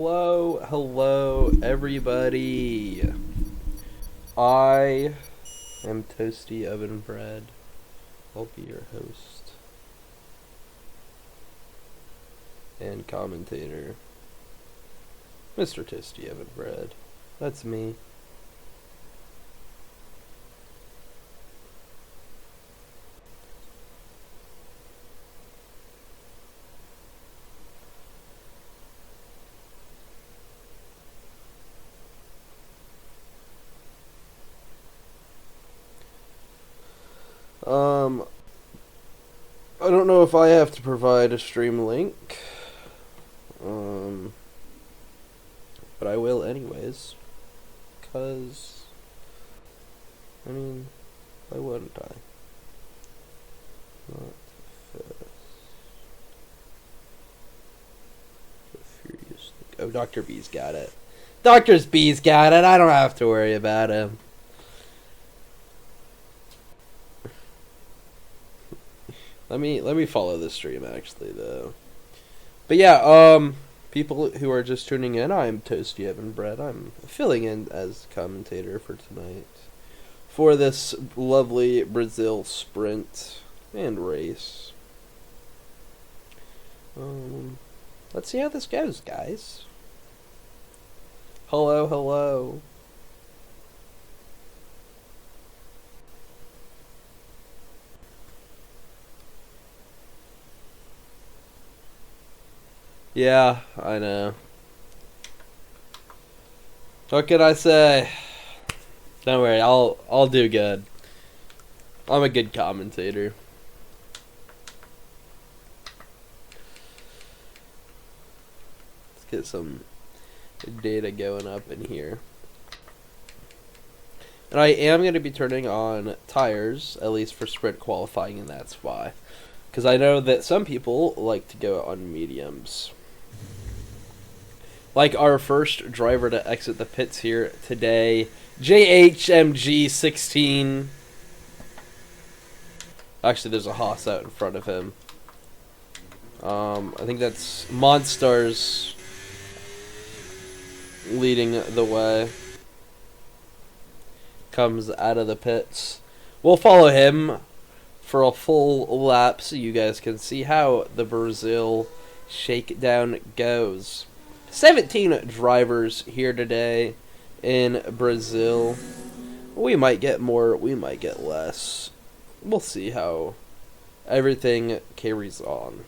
Hello, everybody. I am Toasty Oven Bread. I'll be your host and commentator, Mr. Toasty Oven Bread. That's me. I don't know if I have to provide a stream link, but I will anyways, because, I mean, why wouldn't I? Not fast. Oh, Dr. B's got it. Dr. B's got it. I don't have to worry about him. Let me follow the stream actually though. But yeah, people who are just tuning in, I'm Toasty Evan Bread. I'm filling in as commentator for tonight for this lovely Brazil sprint and race. Let's see how this goes, guys. Hello. Yeah, I know. What can I say? Don't worry, I'll do good. I'm a good commentator. Let's get some data going up in here. And I am going to be turning on tires, at least for sprint qualifying, and that's why. Because I know that some people like to go on mediums. Like our first driver to exit the pits here today, JHMG16. Actually, there's a Haas out in front of him. I think that's Monstars leading the way. Comes out of the pits. We'll follow him for a full lap so you guys can see how the Brazil shakedown goes. 17 drivers here today in Brazil. We might get more, we might get less. We'll see how everything carries on.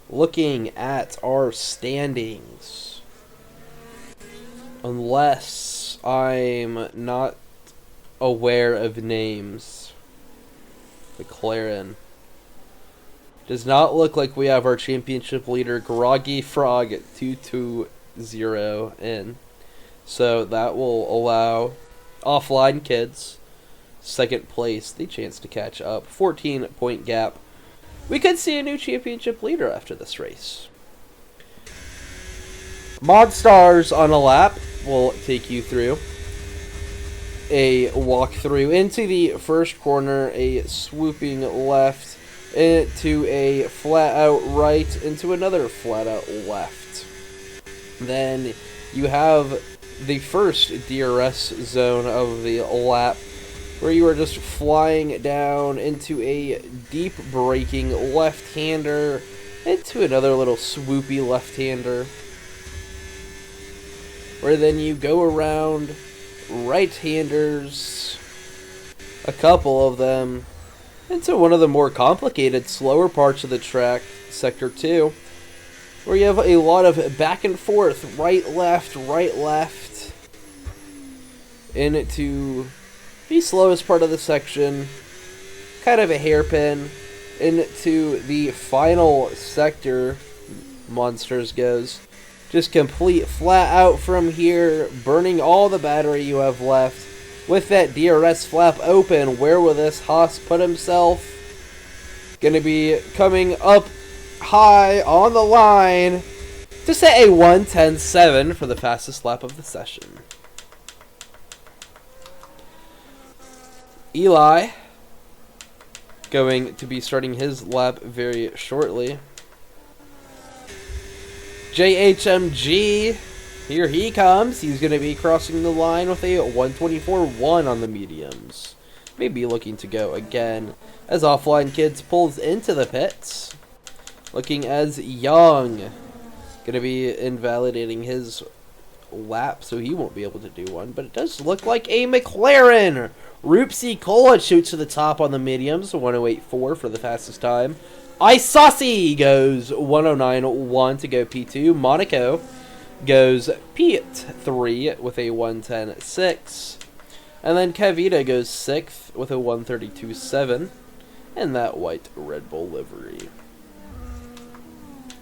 Looking at our standings, unless I'm not aware of names, McLaren does not look like we have our championship leader, Groggy Frog, at 220 in. So that will allow Offline Kids, second place, the chance to catch up. 14-point gap. We could see a new championship leader after this race. Monstars on a lap will take you through a walkthrough into the first corner, a swooping left, into a flat out right, into another flat out left. Then you have the first DRS zone of the lap, where you are just flying down into a deep braking left-hander, into another little swoopy left-hander, where then you go around right-handers, a couple of them, into one of the more complicated, slower parts of the track, Sector 2, where you have a lot of back and forth, right, left, into the slowest part of the section, kind of a hairpin, into the final sector, Monsters goes. Just complete flat out from here, burning all the battery you have left. With that DRS flap open, where will this Haas put himself? Gonna be coming up high on the line to set a 1:10.7 for the fastest lap of the session. Eli going to be starting his lap very shortly. JHMG, here he comes. He's going to be crossing the line with a 124-1 on the mediums. Maybe looking to go again as Offline Kids pulls into the pits. Looking as Young. Going to be invalidating his lap, so he won't be able to do one. But it does look like a McLaren. Roopsy Cola shoots to the top on the mediums. 108.4 for the fastest time. Isasi goes 109.1 to go P2. Monaco goes P3 with a 110.6. And then Cavita goes 6th with a 132.7 in that white Red Bull livery.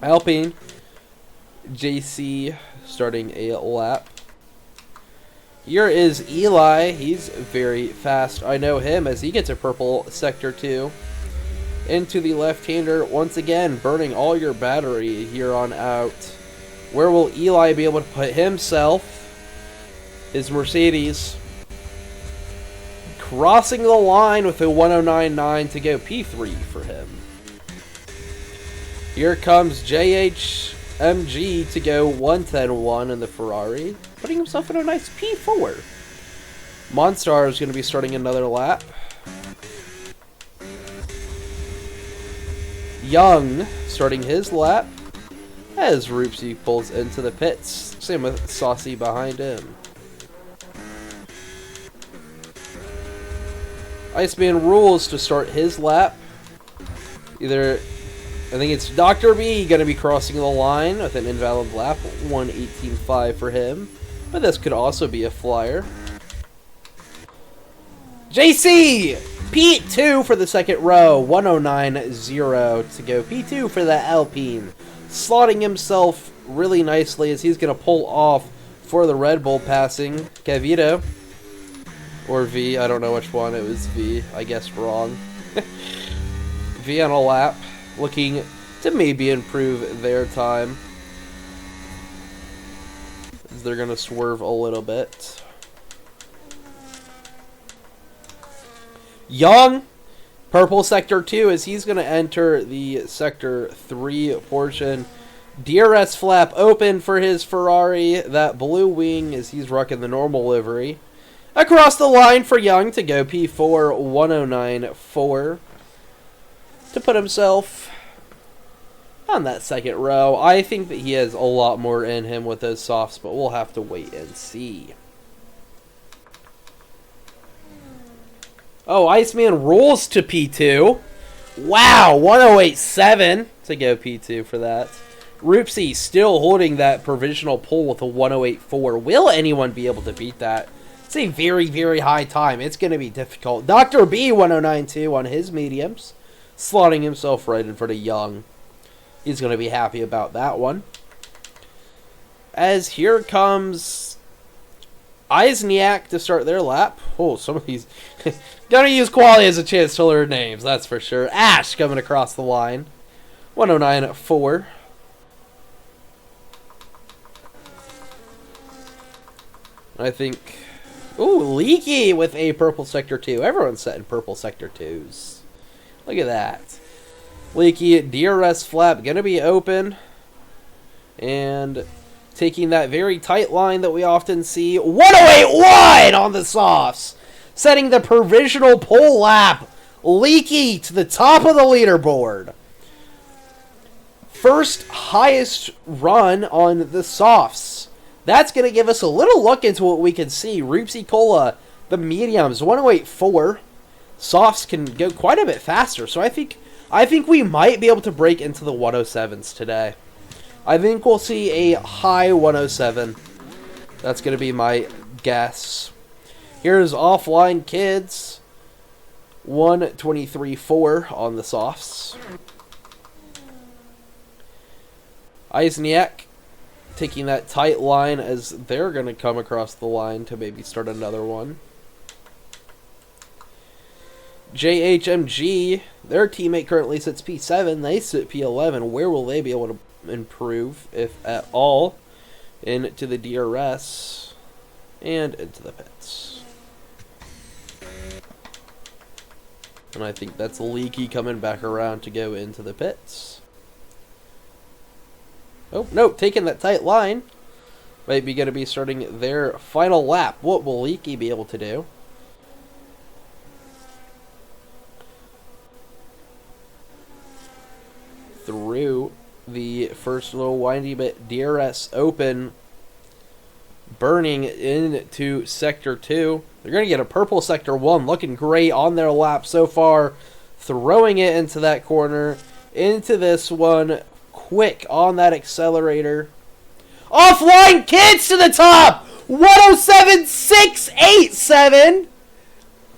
Alpine, JC starting a lap. Here is Eli. He's very fast. I know him as he gets a purple sector 2. Into the left-hander, once again, burning all your battery here on out. Where will Eli be able to put himself? His Mercedes. Crossing the line with a 109.9 to go P3 for him. Here comes JHMG to go 110.1 in the Ferrari, putting himself in a nice P4. Monstar is going to be starting another lap. Young starting his lap as Roopsy pulls into the pits. Same with Saucy behind him. Iceman Rules to start his lap. I think it's Dr. B going to be crossing the line with an invalid lap. 118.5 for him. But this could also be a flyer. JC! P2 for the second row. 109.0 to go. P2 for the Alpine. Slotting himself really nicely as he's going to pull off for the Red Bull passing Cavito. Or V. I don't know which one. It was V. I guess wrong. V on a lap. Looking to maybe improve their time. As they're going to swerve a little bit. Young, purple sector 2 as he's going to enter the sector 3 portion. DRS flap open for his Ferrari. That blue wing as he's rocking the normal livery. Across the line for Young to go P4, 109.4 to put himself on that second row. I think that he has a lot more in him with those softs, but we'll have to wait and see. Oh, Iceman rolls to P2. Wow, 108.7 to go P2 for that. Roopsy still holding that provisional pole with a 108.4. Will anyone be able to beat that? It's a very, very high time. It's going to be difficult. Dr. B, 109.2 on his mediums. Slotting himself right in front of Young. He's going to be happy about that one. As here comes Eisniak to start their lap. Oh, some of these... Gonna use quality as a chance to learn names, that's for sure. Ash coming across the line. 109.4. I think... Ooh, Leaky with a purple sector 2. Everyone's setting purple sector 2s. Look at that. Leaky, DRS flap, gonna be open. And taking that very tight line that we often see. 108.1 on the softs! Setting the provisional pole lap. Leaky to the top of the leaderboard. First highest run on the softs. That's going to give us a little look into what we can see. Roopsy Cola, the mediums, 108.4. Softs can go quite a bit faster. So I think we might be able to break into the 107s today. I think we'll see a high 107. That's going to be my guess. Here's Offline Kids. 123.4 on the softs. Eisniak taking that tight line as they're going to come across the line to maybe start another one. JHMG, their teammate currently sits P7. They sit P11. Where will they be able to improve, if at all, into the DRS and into the pits? And I think that's Leaky coming back around to go into the pits. Oh, no, taking that tight line. Might be going to be starting their final lap. What will Leaky be able to do? Through the first little windy bit, DRS open, burning into Sector 2. They're going to get a purple Sector 1, looking great on their lap so far. Throwing it into that corner, into this one, quick on that accelerator. Offline Kids to the top! 107.687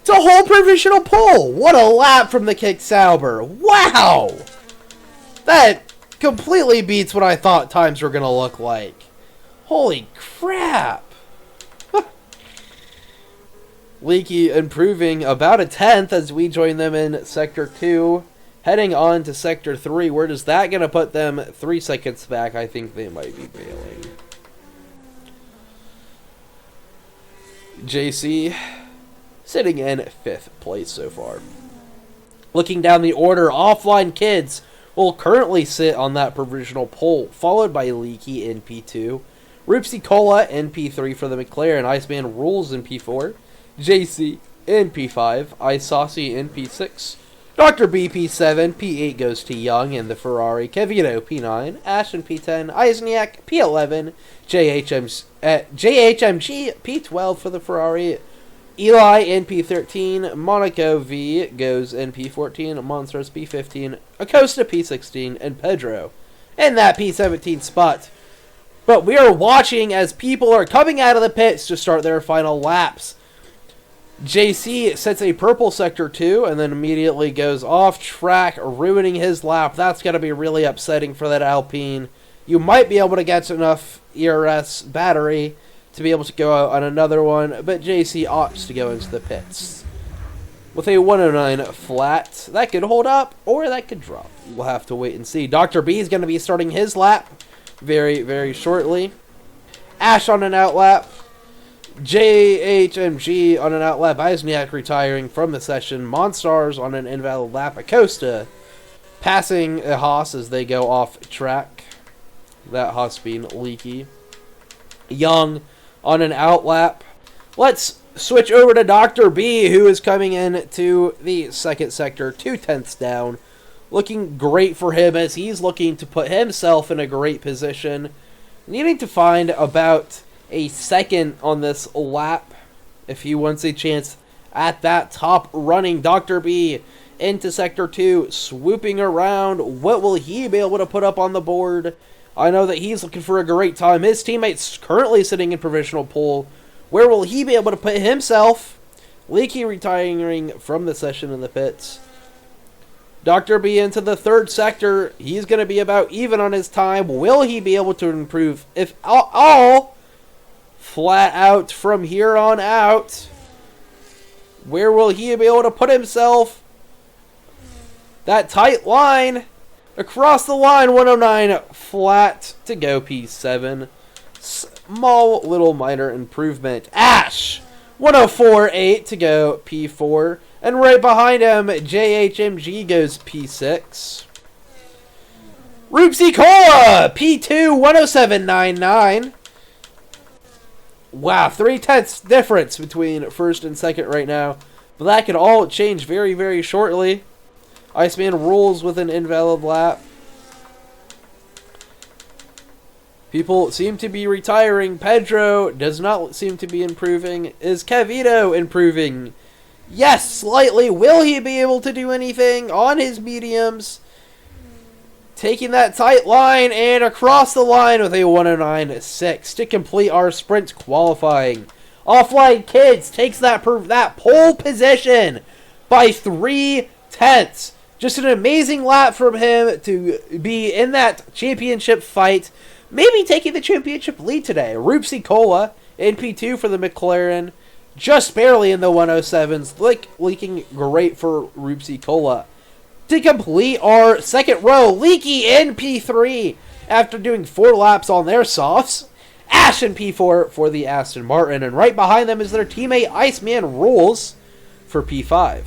to hold provisional pole. What a lap from the Kick Sauber. Wow! That completely beats what I thought times were going to look like. Holy crap! Leaky improving about a 10th as we join them in Sector 2. Heading on to Sector 3. Where does that going to put them? 3 seconds back. I think they might be bailing. JC sitting in 5th place so far. Looking down the order, Offline Kids will currently sit on that provisional pole, followed by Leaky in P2. Rupsy Cola in P3 for the McLaren. Iceman Rules in P4. JC in P5. Ice Saucy in P6. Dr. B P7, P8 goes to Young in the Ferrari, Kevito P9, Ashton P10, Eisniak P11, JHMG P12 for the Ferrari, Eli in P13, Monaco V goes in P14, Monsters P15, Acosta P16, and Pedro in that P17 spot. But we are watching as people are coming out of the pits to start their final laps. JC sets a purple Sector 2 and then immediately goes off track, ruining his lap. That's going to be really upsetting for that Alpine. You might be able to get enough ERS battery to be able to go out on another one, but JC opts to go into the pits. With a 109 flat, that could hold up or that could drop. We'll have to wait and see. Dr. B is going to be starting his lap very, very shortly. Ash on an out lap. JHMG on an out lap. Eisniak retiring from the session. Monstars on an invalid lap. Acosta passing a Haas as they go off track. That Haas being Leaky. Young on an out lap. Let's switch over to Dr. B, who is coming in to the second sector, 2/10 down. Looking great for him as he's looking to put himself in a great position. Needing to find about a second on this lap if he wants a chance at that top running. Dr. B into Sector 2, swooping around. What will he be able to put up on the board? I know that he's looking for a great time. His teammate's currently sitting in provisional pole. Where will he be able to put himself? Leaky retiring from the session in the pits. Dr. B into the third sector. He's going to be about even on his time. Will he be able to improve? If all flat out from here on out. Where will he be able to put himself? That tight line. Across the line, 109 flat to go P7. Small little minor improvement. Ash, 104.8 to go P4. And right behind him, JHMG goes P6. Rupsy Cola, P2, 107.99. Wow, 0.3 difference between first and second right now. But that could all change very, very shortly. Iceman Rules with an invalid lap. People seem to be retiring. Pedro does not seem to be improving. Is Kevito improving? Yes, slightly. Will he be able to do anything on his mediums? Taking that tight line and across the line with a 109.6 to complete our sprint qualifying. Offline Kids takes that pole position by 0.3. Just an amazing lap from him to be in that championship fight. Maybe taking the championship lead today. Rupsy Cola in P2 for the McLaren. Just barely in the 107s. Leaking great for Rupsy Cola. To complete our second row, Leaky in P3 after doing 4 laps on their softs. Ash in P4 for the Aston Martin. And right behind them is their teammate Iceman Rules for P5.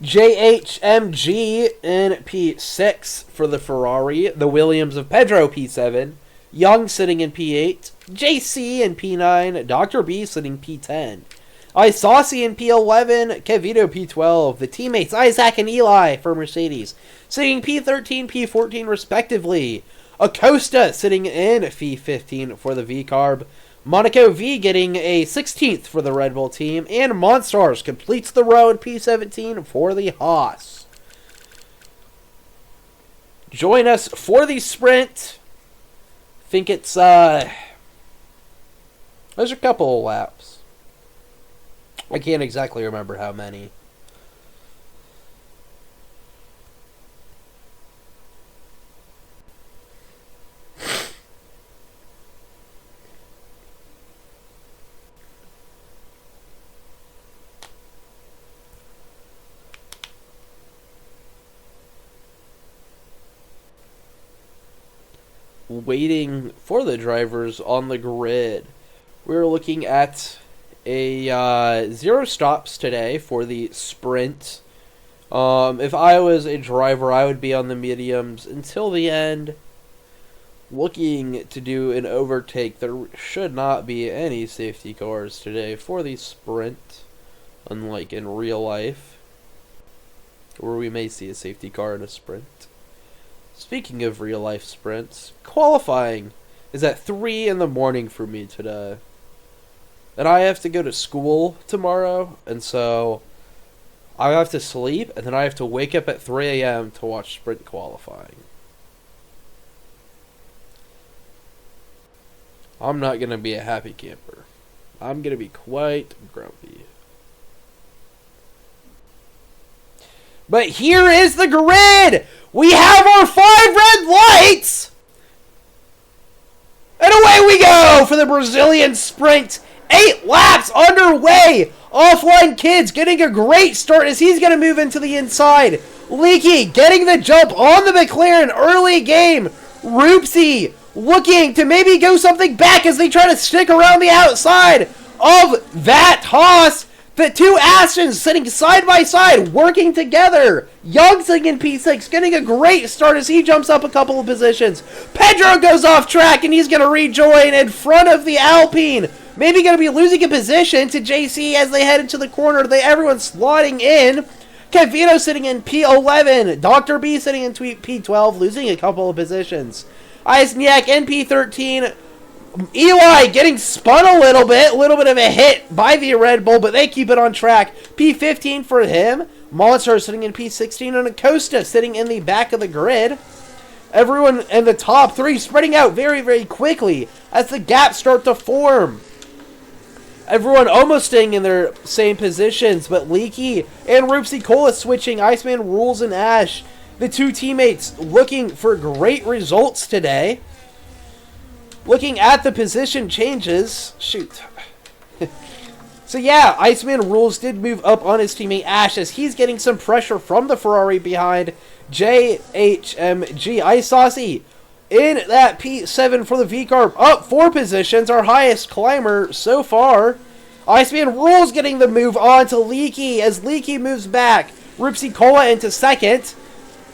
JHMG in P6 for the Ferrari. The Williams of Pedro P7. Young sitting in P8. JC in P9. Dr. B sitting P10. Isasi in P11. Kevito P12. The teammates Isaac and Eli for Mercedes sitting P13, P14 respectively. Acosta sitting in P15 for the V-Carb. Monaco V getting a 16th for the Red Bull team. And Monstars completes the row in P17 for the Haas. Join us for the sprint. I think it's, there's a couple of laps. I can't exactly remember how many. Waiting for the drivers on the grid. We're looking at a 0 stops today for the sprint. If I was a driver, I would be on the mediums until the end, looking to do an overtake. There should not be any safety cars today for the sprint, unlike in real life, where we may see a safety car in a sprint. Speaking of real life sprints, qualifying is at 3 in the morning for me today. And I have to go to school tomorrow, and so I have to sleep, and then I have to wake up at 3 a.m. to watch sprint qualifying. I'm not going to be a happy camper. I'm going to be quite grumpy. But here is the grid! We have our 5 red lights! And away we go for the Brazilian sprint. 8 laps underway. Offline Kids getting a great start as he's going to move into the inside. Leaky getting the jump on the McLaren early game. Roopsy looking to maybe go something back as they try to stick around the outside of that Haas. The 2 Astons sitting side by side, working together. Young sitting in P6, getting a great start as he jumps up a couple of positions. Pedro goes off track, and he's going to rejoin in front of the Alpine. Maybe going to be losing a position to JC as they head into the corner. Everyone's slotting in. Kevito sitting in P11. Dr. B sitting in P12, losing a couple of positions. Eisniak in P13. Eli getting spun a little bit of a hit by the Red Bull, but they keep it on track. P15 for him. Monster sitting in P16, and Acosta sitting in the back of the grid. Everyone in the top 3 spreading out very, very quickly as the gaps start to form. Everyone almost staying in their same positions, but Leaky and Roopsy Cola switching. Iceman, Rules, and Ash, the 2 teammates looking for great results today. Looking at the position changes, shoot. So yeah, Iceman Rules did move up on his teammate Ash as he's getting some pressure from the Ferrari behind. JHMG Isasi in that P7 for the V-Carb, up 4 positions, our highest climber so far. Iceman Rules getting the move on to Leaky as Leaky moves back. Ripsy Cola into second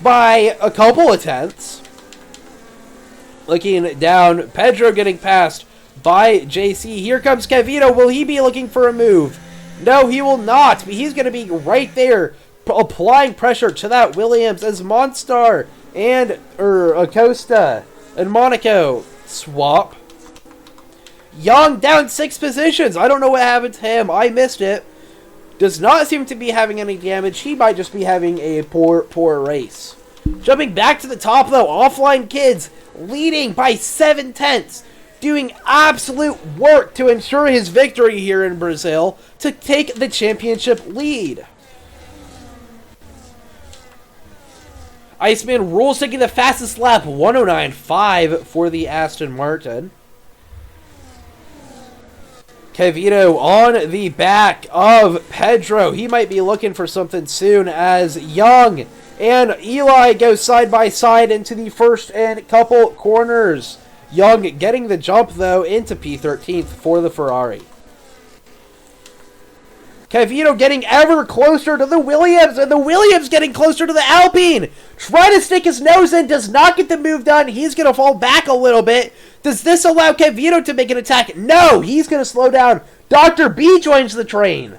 by a couple of tenths. Looking down, Pedro getting passed by JC. Here comes Kevito. Will he be looking for a move? No, he will not. But he's going to be right there applying pressure to that Williams as Monstar and Acosta and Monaco swap. Young down 6 positions. I don't know what happened to him. I missed it. Does not seem to be having any damage. He might just be having a poor race. Jumping back to the top though, Offline Kids leading by 7 tenths, doing absolute work to ensure his victory here in Brazil to take the championship lead. Iceman Rules taking the fastest lap, 109.5 for the Aston Martin. Kevito on the back of Pedro. He might be looking for something soon as Young and Eli go side by side into the first and couple corners. Young getting the jump, though, into P13 for the Ferrari. Cavito getting ever closer to the Williams, and the Williams getting closer to the Alpine. Trying to stick his nose in, does not get the move done. He's going to fall back a little bit. Does this allow Cavito to make an attack? No, he's going to slow down. Dr. B joins the train.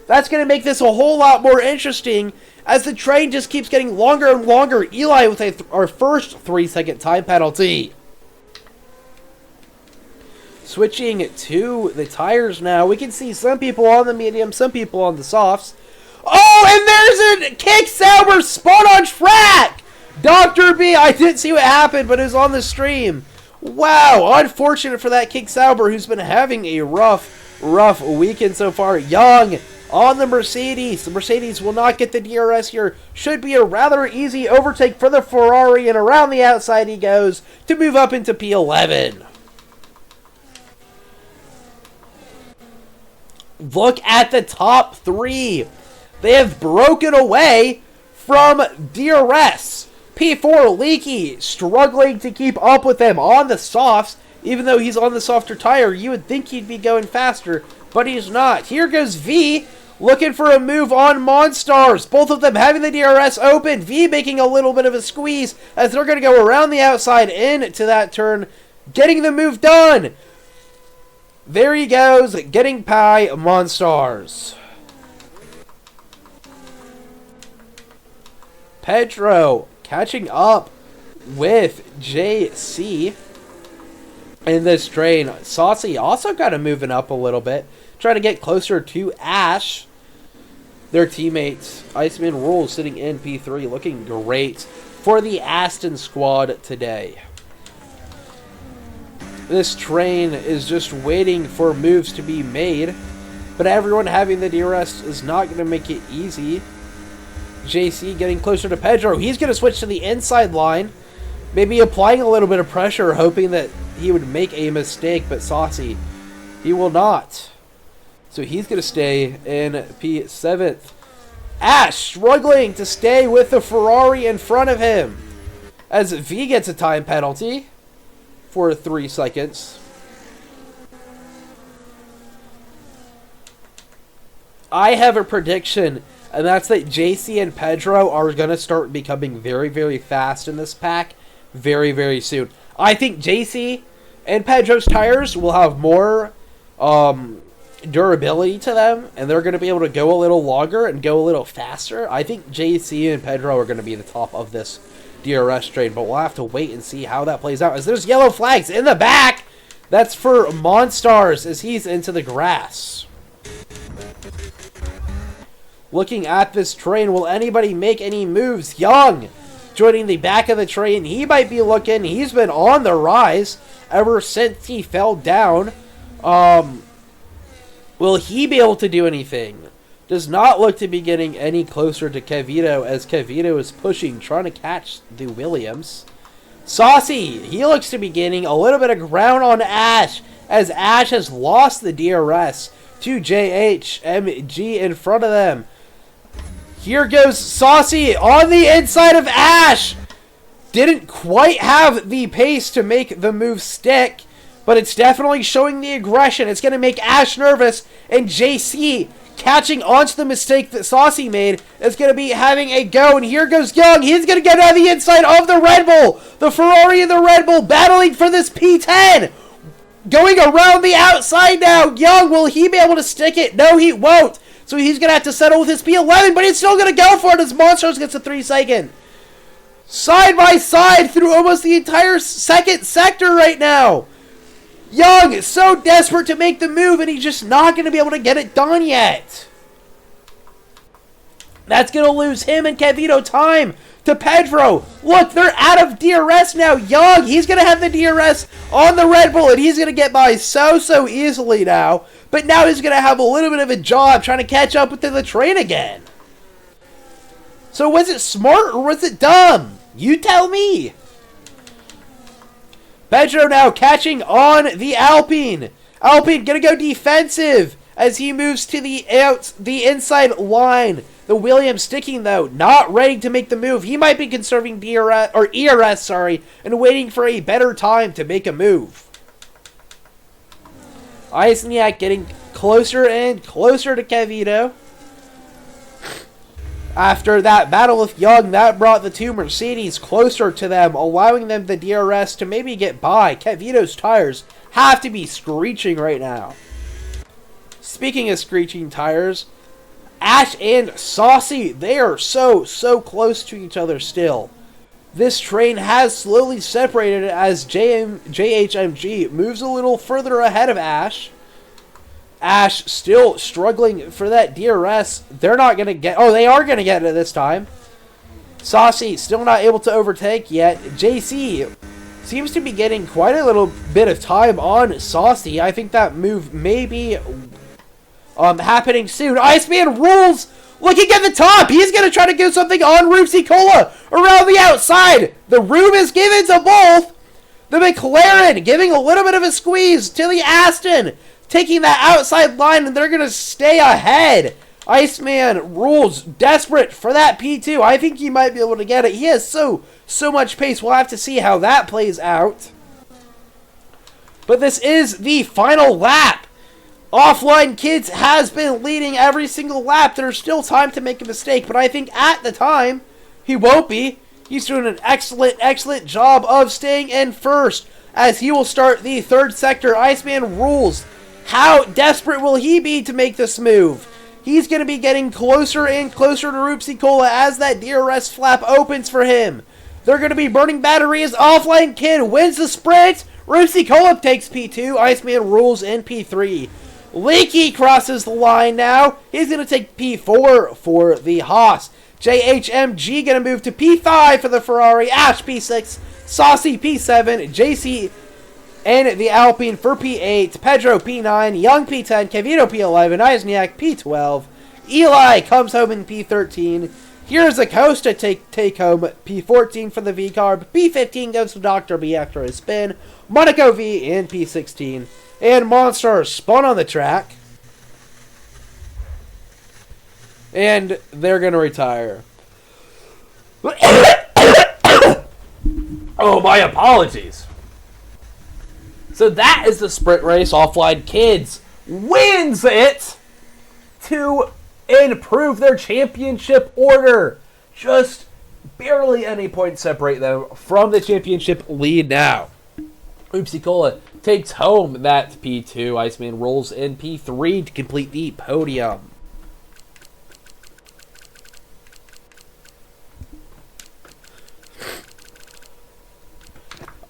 That's going to make this a whole lot more interesting as the train just keeps getting longer and longer. Eli with our first 3-second time penalty. Switching to the tires now. We can see some people on the medium, some people on the softs. Oh, and there's a kick Sauber spot on track! Dr. B, I didn't see what happened, but it was on the stream. Wow, unfortunate for that Kick Sauber, who's been having a rough weekend so far. Young on the Mercedes. The Mercedes will not get the DRS here. Should be a rather easy overtake for the Ferrari, and around the outside he goes to move up into P11. Look at the top three. They have broken away from DRS. P4 Leaky struggling to keep up with them on the softs. Even though he's on the softer tire, you would think he'd be going faster, but he's not. Here goes V looking for a move on Monstars. Both of them having the DRS open. V making a little bit of a squeeze as they're going to go around the outside into that turn, getting the move done. There he goes, getting by Monstars. Pedro catching up with JC in this train. Saucy also kind of moving up a little bit, trying to get closer to Ash. Their teammates, Iceman Rules sitting in P3, looking great for the Aston squad today. This train is just waiting for moves to be made, but everyone having the DRS is not going to make it easy. JC getting closer to Pedro. He's going to switch to the inside line, maybe applying a little bit of pressure, hoping that he would make a mistake, but Saucy, he will not. So he's going to stay in P7th. Ash struggling to stay with the Ferrari in front of him as V gets a time penalty for 3 seconds. I have a prediction, and that's that JC and Pedro are going to start becoming very, very fast in this pack very, very soon. I think JC and Pedro's tires will have more durability to them, and they're going to be able to go a little longer and go a little faster. I think JC and Pedro are going to be the top of this DRS train, but we'll have to wait and see how that plays out, as there's yellow flags in the back. That's for Monstars as he's into the grass. Looking at this train, will anybody make any moves? Young joining the back of the train. He might be looking. He's been on the rise ever since he fell down. Will he be able to do anything? Does not look to be getting any closer to Cavito, as Cavito is pushing, trying to catch the Williams. Saucy, he looks to be gaining a little bit of ground on Ash, as Ash has lost the DRS to JHMG in front of them. Here goes Saucy on the inside of Ash. Didn't quite have the pace to make the move stick, but it's definitely showing the aggression. It's going to make Ash nervous, and JC catching onto the mistake that Saucy made is going to be having a go. And here goes Young. He's going to get on the inside of the Red Bull. The Ferrari and the Red Bull battling for this P10. Going around the outside now. Young, will he be able to stick it? No, he won't. So he's going to have to settle with his P11, but he's still going to go for it as Monsters gets a 3-second. Side by side through almost the entire second sector right now. Young is so desperate to make the move, and he's just not going to be able to get it done yet. That's going to lose him and Cavito time to Pedro. Look, they're out of DRS now. Young, he's going to have the DRS on the Red Bull, and he's going to get by so easily now. But now he's going to have a little bit of a job trying to catch up with the train again. So was it smart or was it dumb? You tell me. Pedro now catching on the Alpine. Alpine going to go defensive as he moves to the inside line. The Williams sticking, though, not ready to make the move. He might be conserving ERS, and waiting for a better time to make a move. Eisniak getting closer and closer to Kevito. After that battle with Young, that brought the two Mercedes closer to them, allowing them the DRS to maybe get by. Kevito's tires have to be screeching right now. Speaking of screeching tires, Ash and Saucy, they are so close to each other still. This train has slowly separated as JHMG moves a little further ahead of Ash. Ash still struggling for that DRS. They're not going to get... Oh, they are going to get it this time. Saucy still not able to overtake yet. JC seems to be getting quite a little bit of time on Saucy. I think that move may be happening soon. Iceman rules looking at the top. He's going to try to do something on Roopsy Cola around the outside. The room is given to both. The McLaren giving a little bit of a squeeze to the Aston, taking that outside line, and they're going to stay ahead. Iceman rules desperate for that P2. I think he might be able to get it. He has so much pace. We'll have to see how that plays out. But this is the final lap. Offline Kids has been leading every single lap. There's still time to make a mistake, but I think at the time, he won't be. He's doing an excellent job of staying in first as he will start the third sector. Iceman rules. How desperate will he be to make this move? He's going to be getting closer and closer to Roopsy Cola as that DRS flap opens for him. They're going to be burning batteries. Offline Kid wins the sprint. Roopsy Cola takes P2. Iceman rules in P3. Leaky crosses the line now. He's going to take P4 for the Haas. JHMG going to move to P5 for the Ferrari. Ash P6. Saucy P7. JC and the Alpine for P8. Pedro P9. Young P10. Kevito P11. Isniak P12. Eli comes home in P13. Here's Acosta take home P14 for the V-Carb. P15 goes to Dr. B after his spin. Monaco V in P16. And Monster spun on the track. And they're going to retire. Oh, my apologies. So that is the sprint race. Offline Kids wins it to improve their championship order. Just barely any points separate them from the championship lead now. Roopsy Cola takes home that P2. Iceman rolls in P3 to complete the podium.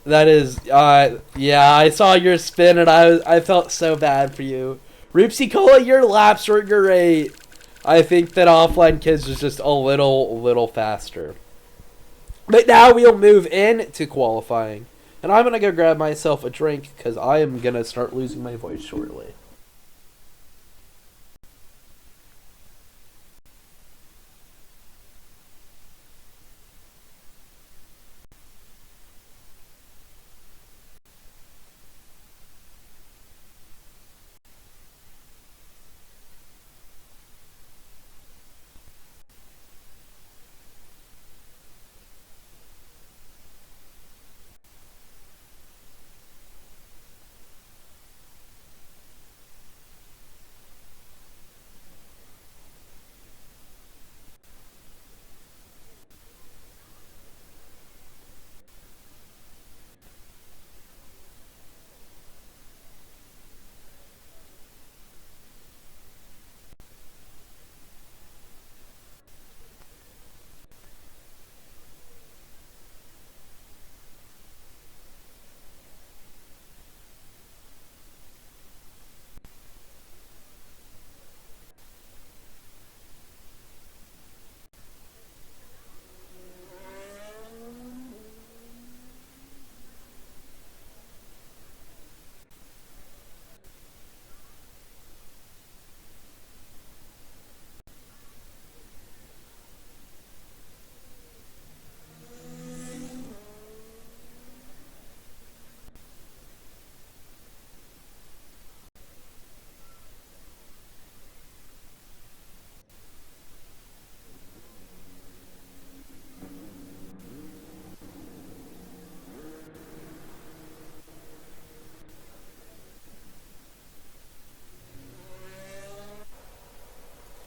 That is, yeah, I saw your spin and I felt so bad for you. Roopsy Cola, your laps were great. I think that Offline Kids was just a little faster. But now we'll move in to qualifying. And I'm going to go grab myself a drink because I am going to start losing my voice shortly.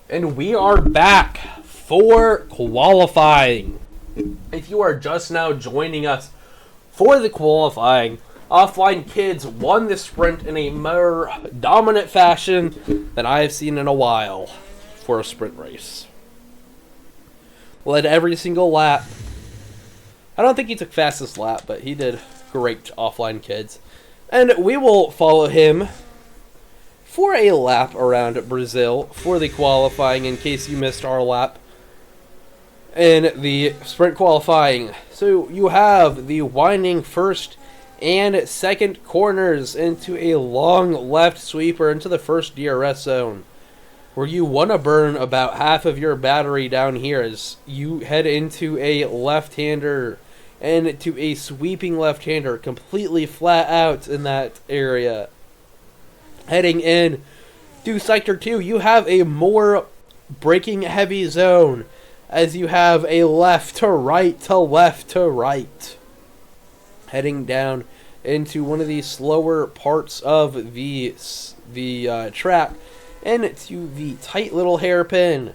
And we are back for qualifying. If you are just now joining us for the qualifying, Offline Kids won the sprint in a more dominant fashion than I have seen in a while for a sprint race. Led every single lap. I don't think he took fastest lap, but he did great, Offline Kids. And we will follow him for a lap around Brazil for the qualifying, in case you missed our lap in the sprint qualifying. So you have the winding first and second corners into a long left sweeper into the first DRS zone, where you want to burn about half of your battery down here as you head into a left-hander and to a sweeping left-hander completely flat out in that area. Heading in to Sector 2, you have a more braking heavy zone as you have a left to right to left to right. Heading down into one of the slower parts of the track and to the tight little hairpin.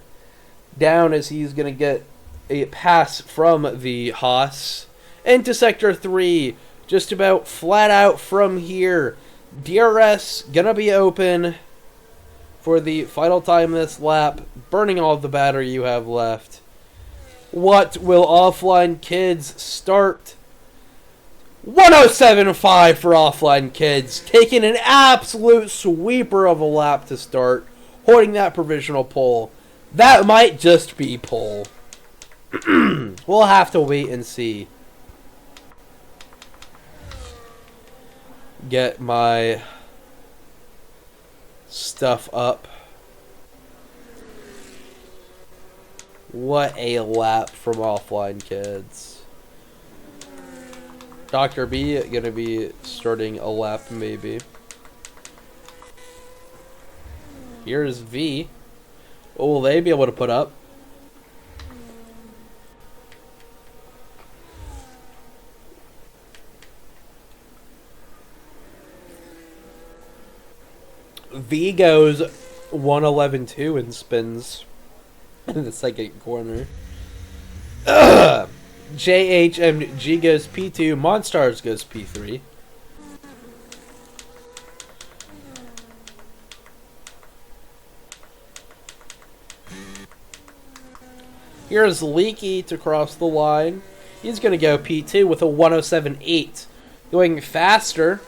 Down as he's going to get a pass from the Haas. Into Sector 3, just about flat out from here. DRS gonna be open for the final time this lap, burning all of the battery you have left. What will Offline Kids start? 107.5 for Offline Kids, taking an absolute sweeper of a lap to start, holding that provisional pole. That might just be pole. We'll have to wait and see. Get my stuff up. What a lap from Offline Kids. Dr. B gonna be starting a lap maybe. Here's V. What will they be able to put up? V goes 111.2 and spins in the second corner. JHMG goes P2. Monstars goes P3. Here's Leaky to cross the line. He's going to go P2 with a 107.8. Going faster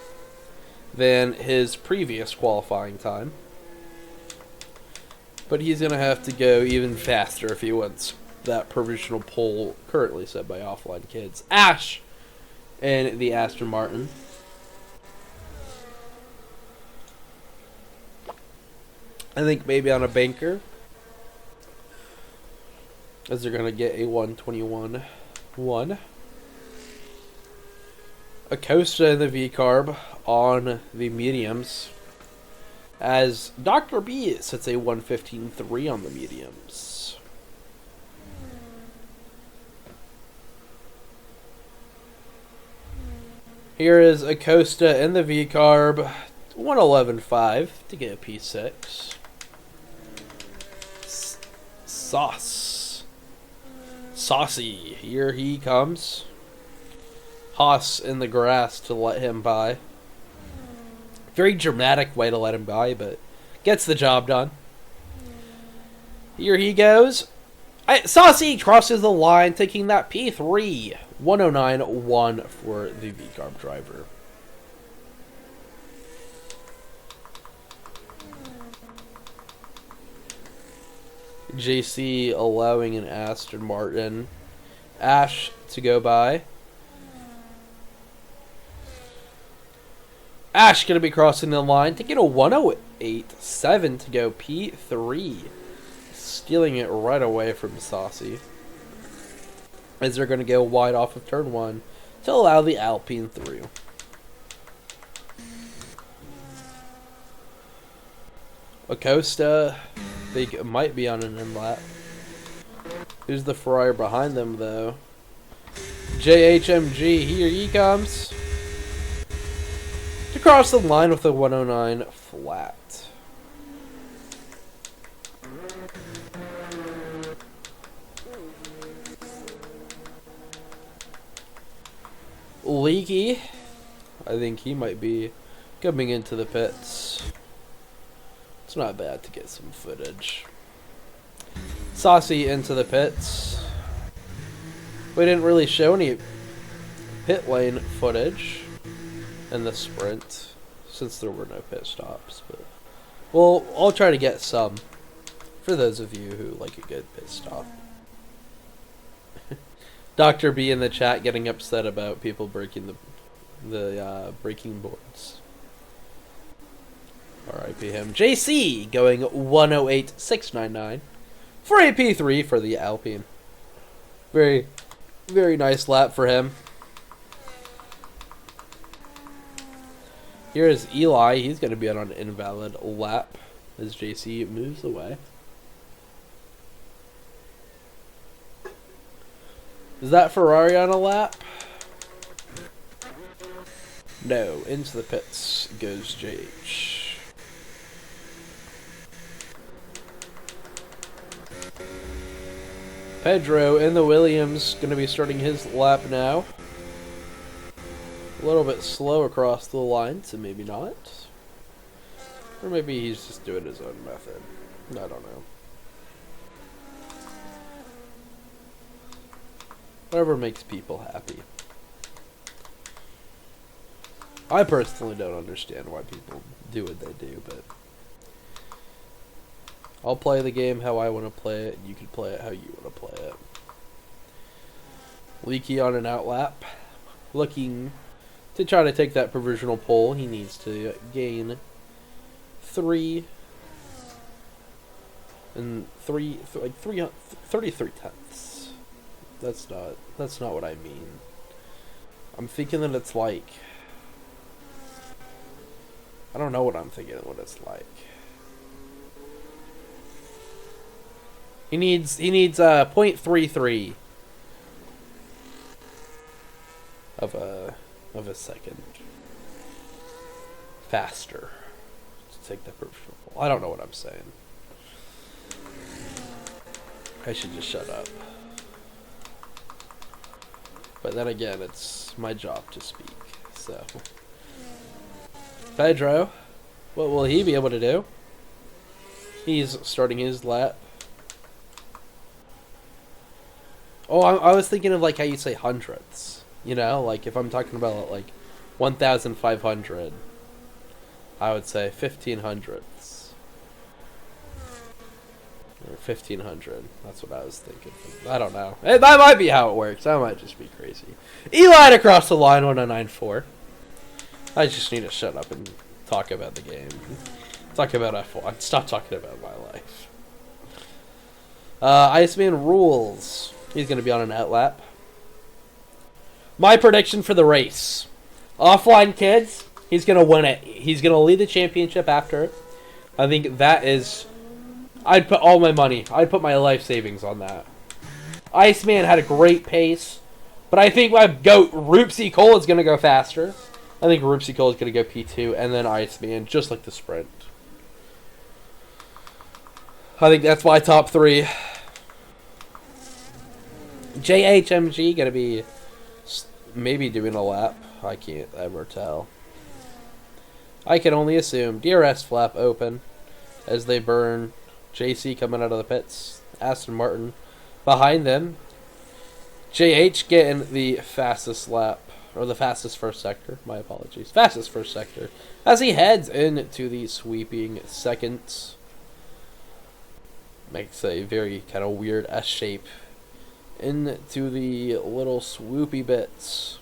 than his previous qualifying time. But he's going to have to go even faster if he wants that provisional pole currently set by Offline Kids. Ash and the Aston Martin. I think maybe on a banker, as they're going to get a 121.1. Acosta in the V-carb on the mediums, as Dr. B sets a 115.3 on the mediums. Here is Acosta in the V-carb, 111.5 to get a P6. Saucy, here he comes. Haas in the grass to let him by. Very dramatic way to let him by, but gets the job done. Here he goes. Saucy crosses the line, taking that P3. 109.1 for the V-carb driver. JC allowing an Aston Martin. Ash to go by. Ash going to be crossing the line to get a 108.7 to go P3. Stealing it right away from Saucy, as they're going to go wide off of turn 1 to allow the Alpine through. Acosta, they might be on an in-lap. Who's the Ferrari behind them, though? JHMG, here he comes to cross the line with a 109 flat. Leaky, I think he might be coming into the pits. It's not bad to get some footage. Saucy into the pits. We didn't really show any pit lane footage in the sprint since there were no pit stops, but I'll try to get some for those of you who like a good pit stop. Dr. B in the chat getting upset about people breaking the breaking boards. R.I.P. him. JC going 108.699 for a P3 for the Alpine. Very, very nice lap for him. Here is Eli. He's going to be on an invalid lap as JC moves away. Is that Ferrari on a lap? No. Into the pits goes JH. Pedro in the Williams going to be starting his lap now. A little bit slow across the line, so maybe not. Or maybe he's just doing his own method. I don't know. Whatever makes people happy. I personally don't understand why people do what they do, but I'll play the game how I want to play it, and you can play it how you want to play it. Leaky on an outlap, looking to try to take that provisional pole. He needs to gain 33 tenths. That's not what I mean. I'm thinking that it's like, I don't know what I'm thinking what it's like. He needs 0.33 of a second faster to take the provisional pole. I don't know what I'm saying. I should just shut up. But then again, it's my job to speak, so. Pedro, what will he be able to do? He's starting his lap. Oh, I was thinking of like how you say hundredths. You know, like if I'm talking about like 1,500, I would say 1,500ths. Or 1,500. That's what I was thinking. I don't know. That might be how it works. I might just be crazy. Eli across the line, 109.4. I just need to shut up and talk about the game. Talk about F1. Stop talking about my life. Iceman rules. He's going to be on an outlap. My prediction for the race. Offline kids, he's going to win it. He's going to lead the championship after it. I think that is... I'd put all my money. I'd put my life savings on that. Iceman had a great pace. But I think my goat, Roopsy Cole, is going to go faster. I think Roopsy Cole is going to go P2. And then Iceman, just like the sprint. I think that's my top three. JHMG going to be maybe doing a lap. I can't ever tell. I can only assume. DRS flap open as they burn. JC coming out of the pits. Aston Martin behind them. JH getting the fastest lap. Or the fastest first sector. My apologies. Fastest first sector. As he heads into the sweeping seconds. Makes a very kind of weird S shape. Into the little swoopy bits.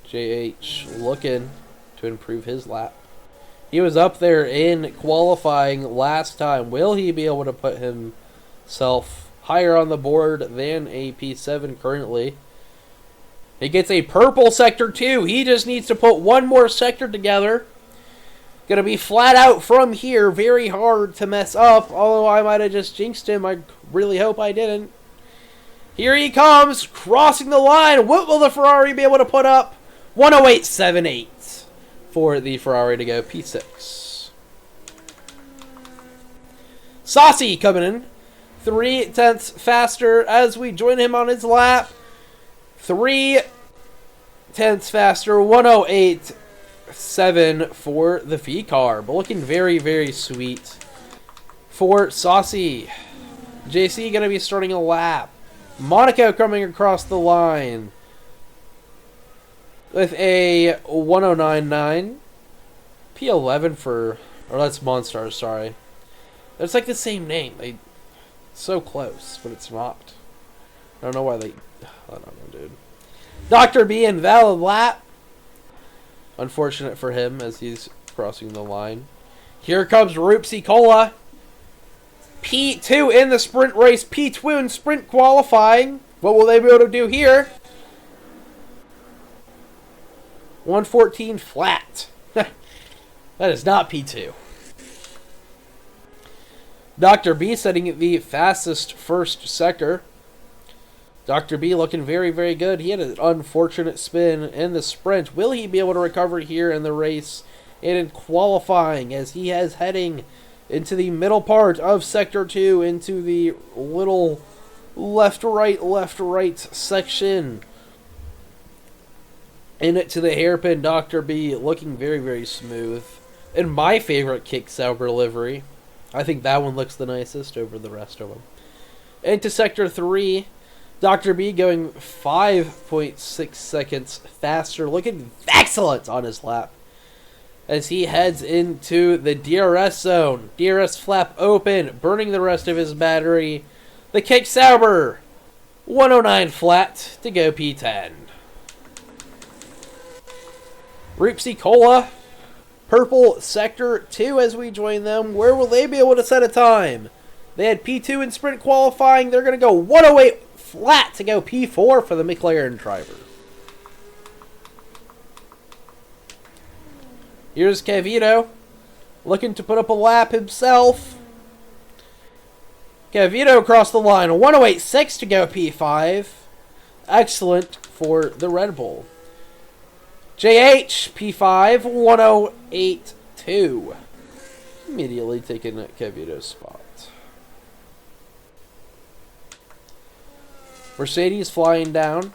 JH looking to improve his lap. He was up there in qualifying last time. Will he be able to put himself higher on the board than a P7 currently? He gets a purple sector too. He just needs to put one more sector together. Gonna be flat out from here. Very hard to mess up. Although I might have just jinxed him. I really hope I didn't. Here he comes. Crossing the line. What will the Ferrari be able to put up? 108.78 for the Ferrari to go P6. Saucy coming in. 3 tenths faster as we join him on his lap. 3 tenths faster, 108.7 for the V car. But looking very, very sweet for Saucy. JC going to be starting a lap. Monaco coming across the line with a 109.9. P11 for... Or that's Monstars, sorry. It's like the same name. So close, but it's not. I don't know why they... I don't know, dude. Dr. B in valid lap. Unfortunate for him as he's crossing the line. Here comes Roopsy Cola. P2 in the sprint race. P2 in sprint qualifying. What will they be able to do here? 114 flat. That is not P2. Dr. B setting the fastest first sector. Dr. B looking very, very good. He had an unfortunate spin in the sprint. Will he be able to recover here in the race and in qualifying as he is heading into the middle part of Sector 2, into the little left-right section. Into the hairpin, Dr. B looking very, very smooth. And my favorite kick Sauber livery. I think that one looks the nicest over the rest of them. Into Sector 3, Dr. B going 5.6 seconds faster. Looking excellent on his lap as he heads into the DRS zone. DRS flap open, burning the rest of his battery. The kick Sauber, 109 flat to go P10. Roopsy Cola, purple sector 2 as we join them. Where will they be able to set a time? They had P2 in sprint qualifying. They're going to go 108 flat to go P4 for the McLaren driver. Here's Cavito looking to put up a lap himself. Cavito across the line. 108.6 to go P5. Excellent for the Red Bull. JH, P5, 108.2. Immediately taking Cavito's spot. Mercedes flying down.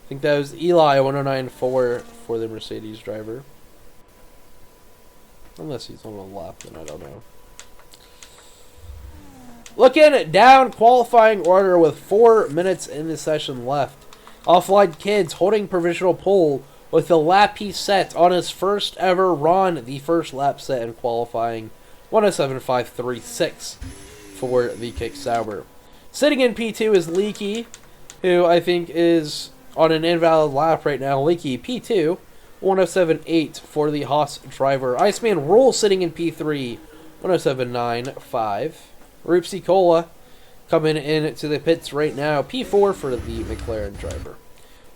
I think that was Eli, 109.4 for the Mercedes driver. Unless he's on a lap, then I don't know. Looking down qualifying order with 4 minutes in the session left. Offline Kids holding provisional pole with the lap he set on his first ever run. The first lap set in qualifying. 107.536 for the kick Sauber. Sitting in P2 is Leaky, who I think is on an invalid lap right now. Leaky, P2, 107.8 for the Haas driver. Iceman Rule sitting in P3, 107.95. Roopsy Cola coming in to the pits right now. P4 for the McLaren driver.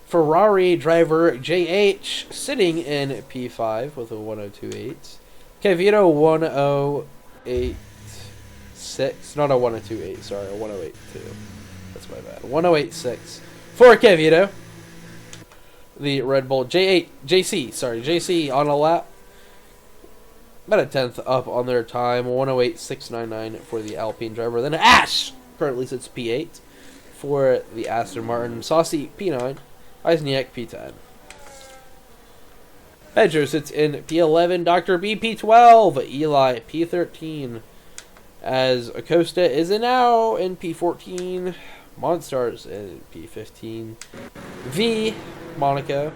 Ferrari driver JH sitting in P5 with a 102.8. Cavito 108.6. Not a 102.8, sorry, a 108.2. That's my bad. 108.6 for Cavito. The Red Bull JC on a lap. About a tenth up on their time. 108.699 for the Alpine driver. Then Ash currently sits P8 for the Aston Martin. Saucy P9. Eisniak P10. Pedro sits in P11. Dr. B P12. Eli P13. As Acosta is now in P14. Monstars in P15. V Monaco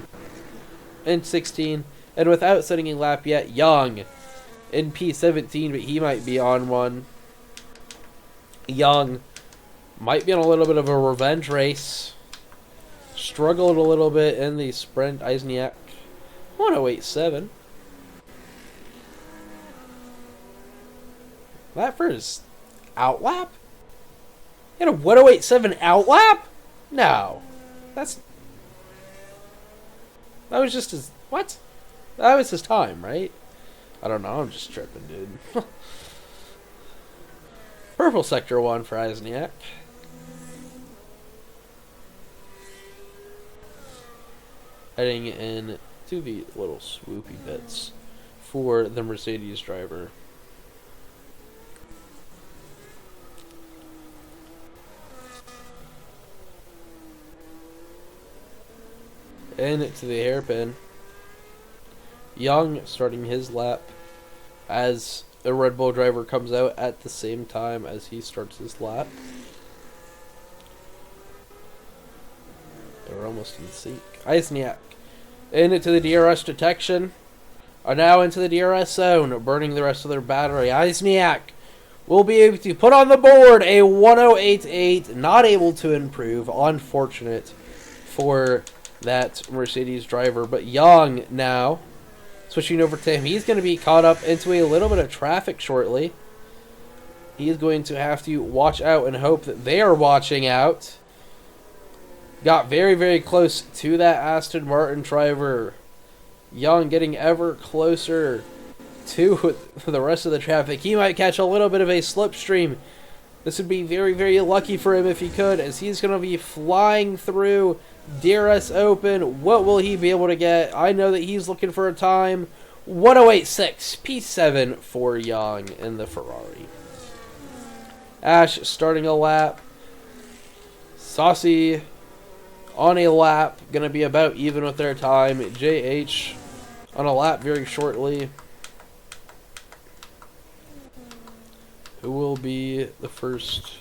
in 16. And without setting a lap yet, Young in P17, but he might be on one. Young might be on a little bit of a revenge race. Struggled a little bit in the sprint. Eisniak, 108.7. That for his outlap? He had a 108.7 outlap? No. That was just his... What? That was his time, right? I don't know. I'm just tripping, dude. Purple Sector 1 for Eisniak. Heading in to the little swoopy bits for the Mercedes driver. into the hairpin. Young starting his lap as a Red Bull driver comes out at the same time as he starts his lap. They're almost in sync. Eisniak into the DRS detection. Are now into the DRS zone, burning the rest of their battery. Eisniak will be able to put on the board a 108.8, not able to improve. Unfortunate for that Mercedes driver. But Young now, switching over to him, he's going to be caught up into a little bit of traffic shortly. He is going to have to watch out and hope that they are watching out. Got very, very close to that Aston Martin driver. Young getting ever closer to the rest of the traffic. He might catch a little bit of a slipstream. This would be very, very lucky for him if he could, as he's going to be flying through DRS open. What will he be able to get? I know that he's looking for a time. 108.6, P7 for Young in the Ferrari. Ash starting a lap. Saucy on a lap, going to be about even with their time. JH on a lap very shortly. Who will be the first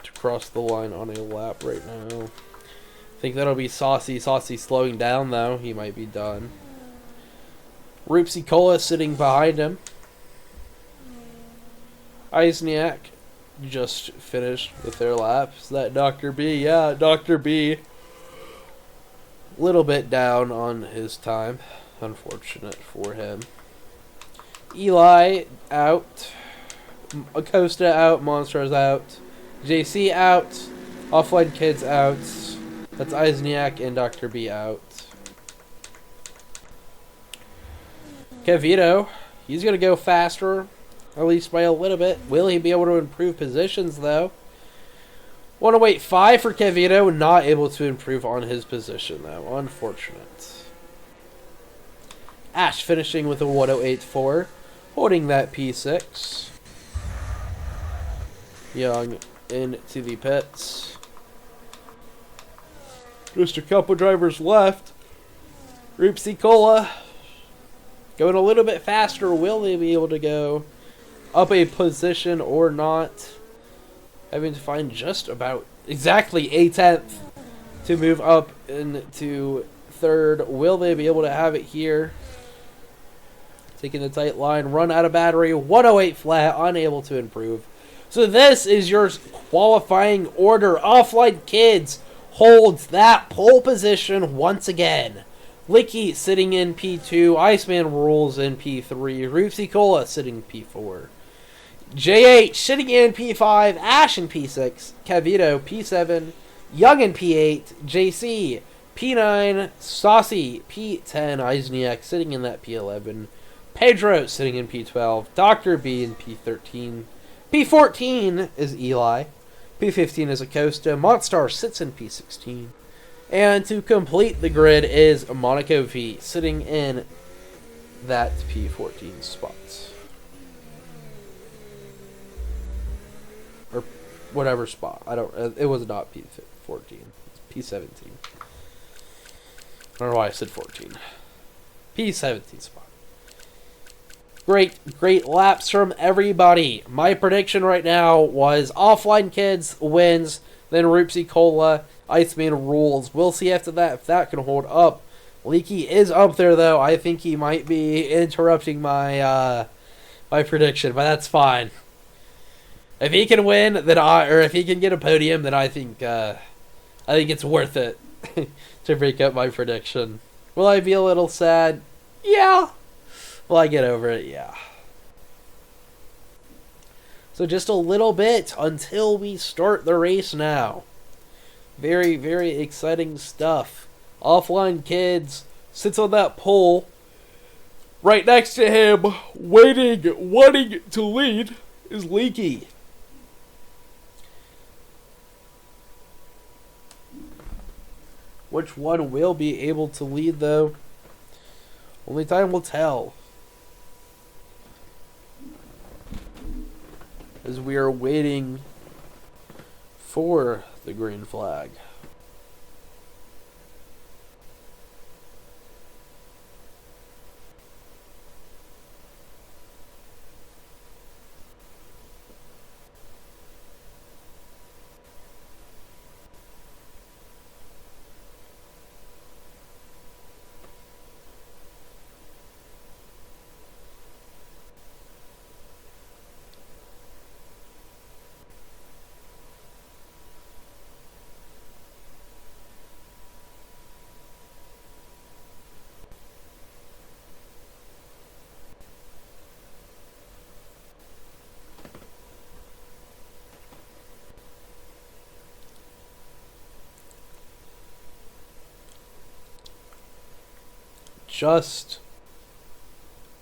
to cross the line on a lap right now? I think that'll be Saucy. Saucy slowing down, though. He might be done. Roopsy Cola sitting behind him. Eisniak just finished with their lap. Is that Dr. B? Yeah, Dr. B. Little bit down on his time. Unfortunate for him. Eli out. Acosta out. Monsters out. JC out. Offline Kids out. That's Eisniak and Dr. B out. Kevito, he's going to go faster, at least by a little bit. Will he be able to improve positions, though? 108.5 for Kevito, not able to improve on his position, though. Unfortunate. Ash finishing with a 108.4, holding that P6. Young into the pits. Just a couple drivers left. Roopsy Cola going a little bit faster. Will they be able to go up a position or not? Having to find just about exactly a tenth to move up into third. Will they be able to have it here? Taking the tight line. Run out of battery. 108 flat. Unable to improve. So this is your qualifying order. Offline Kids holds that pole position once again. Licky sitting in P2. Iceman Rules in P3. Roopsy Cola sitting P4. JH sitting in P5. Ash in P6. Kevito P7. Young in P8. JC P9. Saucy P10. Eisniak sitting in that P11. Pedro sitting in P12. Dr. B in P13. P14 is Eli. P15 is Acosta. Montstar sits in P16. And to complete the grid is Monaco V sitting in that P14 spot. Or whatever spot. It was not P14. It's P17. I don't know why I said 14. P17 spot. Great laps from everybody. My prediction right now was Offline Kids wins, then Roopsy Cola, Iceman Rules. We'll see after that if that can hold up. Leaky is up there, though. I think he might be interrupting my my prediction, but that's fine. If he can win, then if he can get a podium, then I think it's worth it to break up my prediction. Will I be a little sad? Yeah. Will I get over it? Yeah. So just a little bit until we start the race now. Very, very exciting stuff. Offline Kids sits on that pole. Right next to him, wanting to lead, is Leaky. Which one will be able to lead, though? Only time will tell. As we are waiting for the green flag. just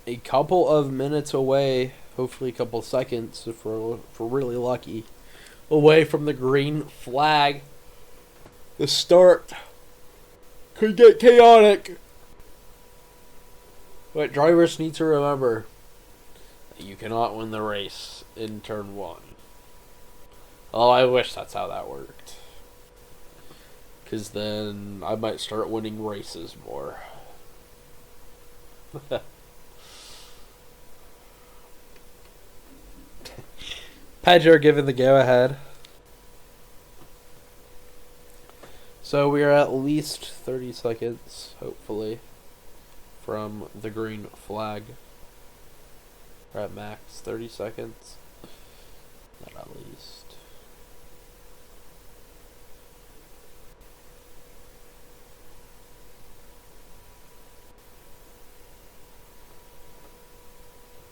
a couple of minutes away, hopefully a couple seconds if we're really lucky, away from the green flag. The start could get chaotic. But drivers need to remember that you cannot win the race in turn 1. Oh, I wish that's how that worked. Because then I might start winning races more. Pedro given the go-ahead. So we are at least 30 seconds, hopefully, from the green flag. We're at max 30 seconds. Not at least.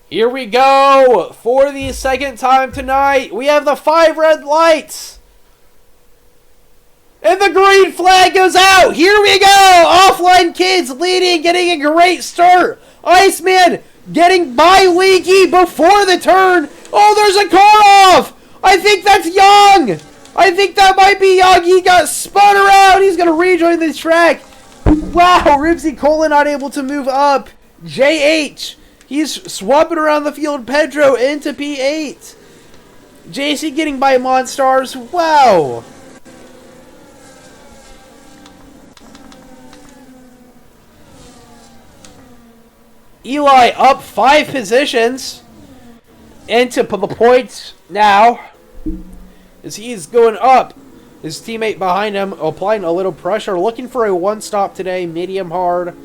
Here we go! For the second time tonight, we have the 5 red lights! And the green flag goes out! Here we go! Offline Kids leading, getting a great start! Iceman getting by Leaky before the turn! Oh, there's a car off! I think that's Young! I think that might be Young! He got spun around! He's gonna rejoin the track! Wow, Ribsy Cole not able to move up! JH! He's swapping around the field. Pedro into P8. JC getting by Monstars. Wow. Eli up 5 positions. Into the points now. As he's going up. His teammate behind him applying a little pressure. Looking for a 1-stop today. Medium hard.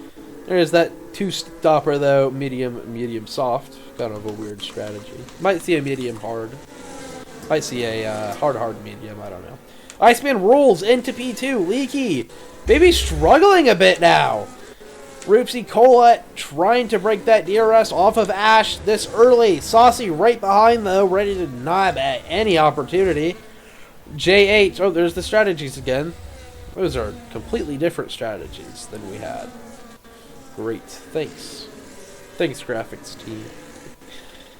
There's that 2-stopper though, medium soft. Kind of a weird strategy. Might see a medium hard. Might see a hard medium, I don't know. Iceman rolls into P2. Leaky. Maybe struggling a bit now. Roopsy Colette trying to break that DRS off of Ash this early. Saucy right behind though, ready to nab at any opportunity. JH. Oh, there's the strategies again. Those are completely different strategies than we had. Great. Thanks. Thanks, graphics team.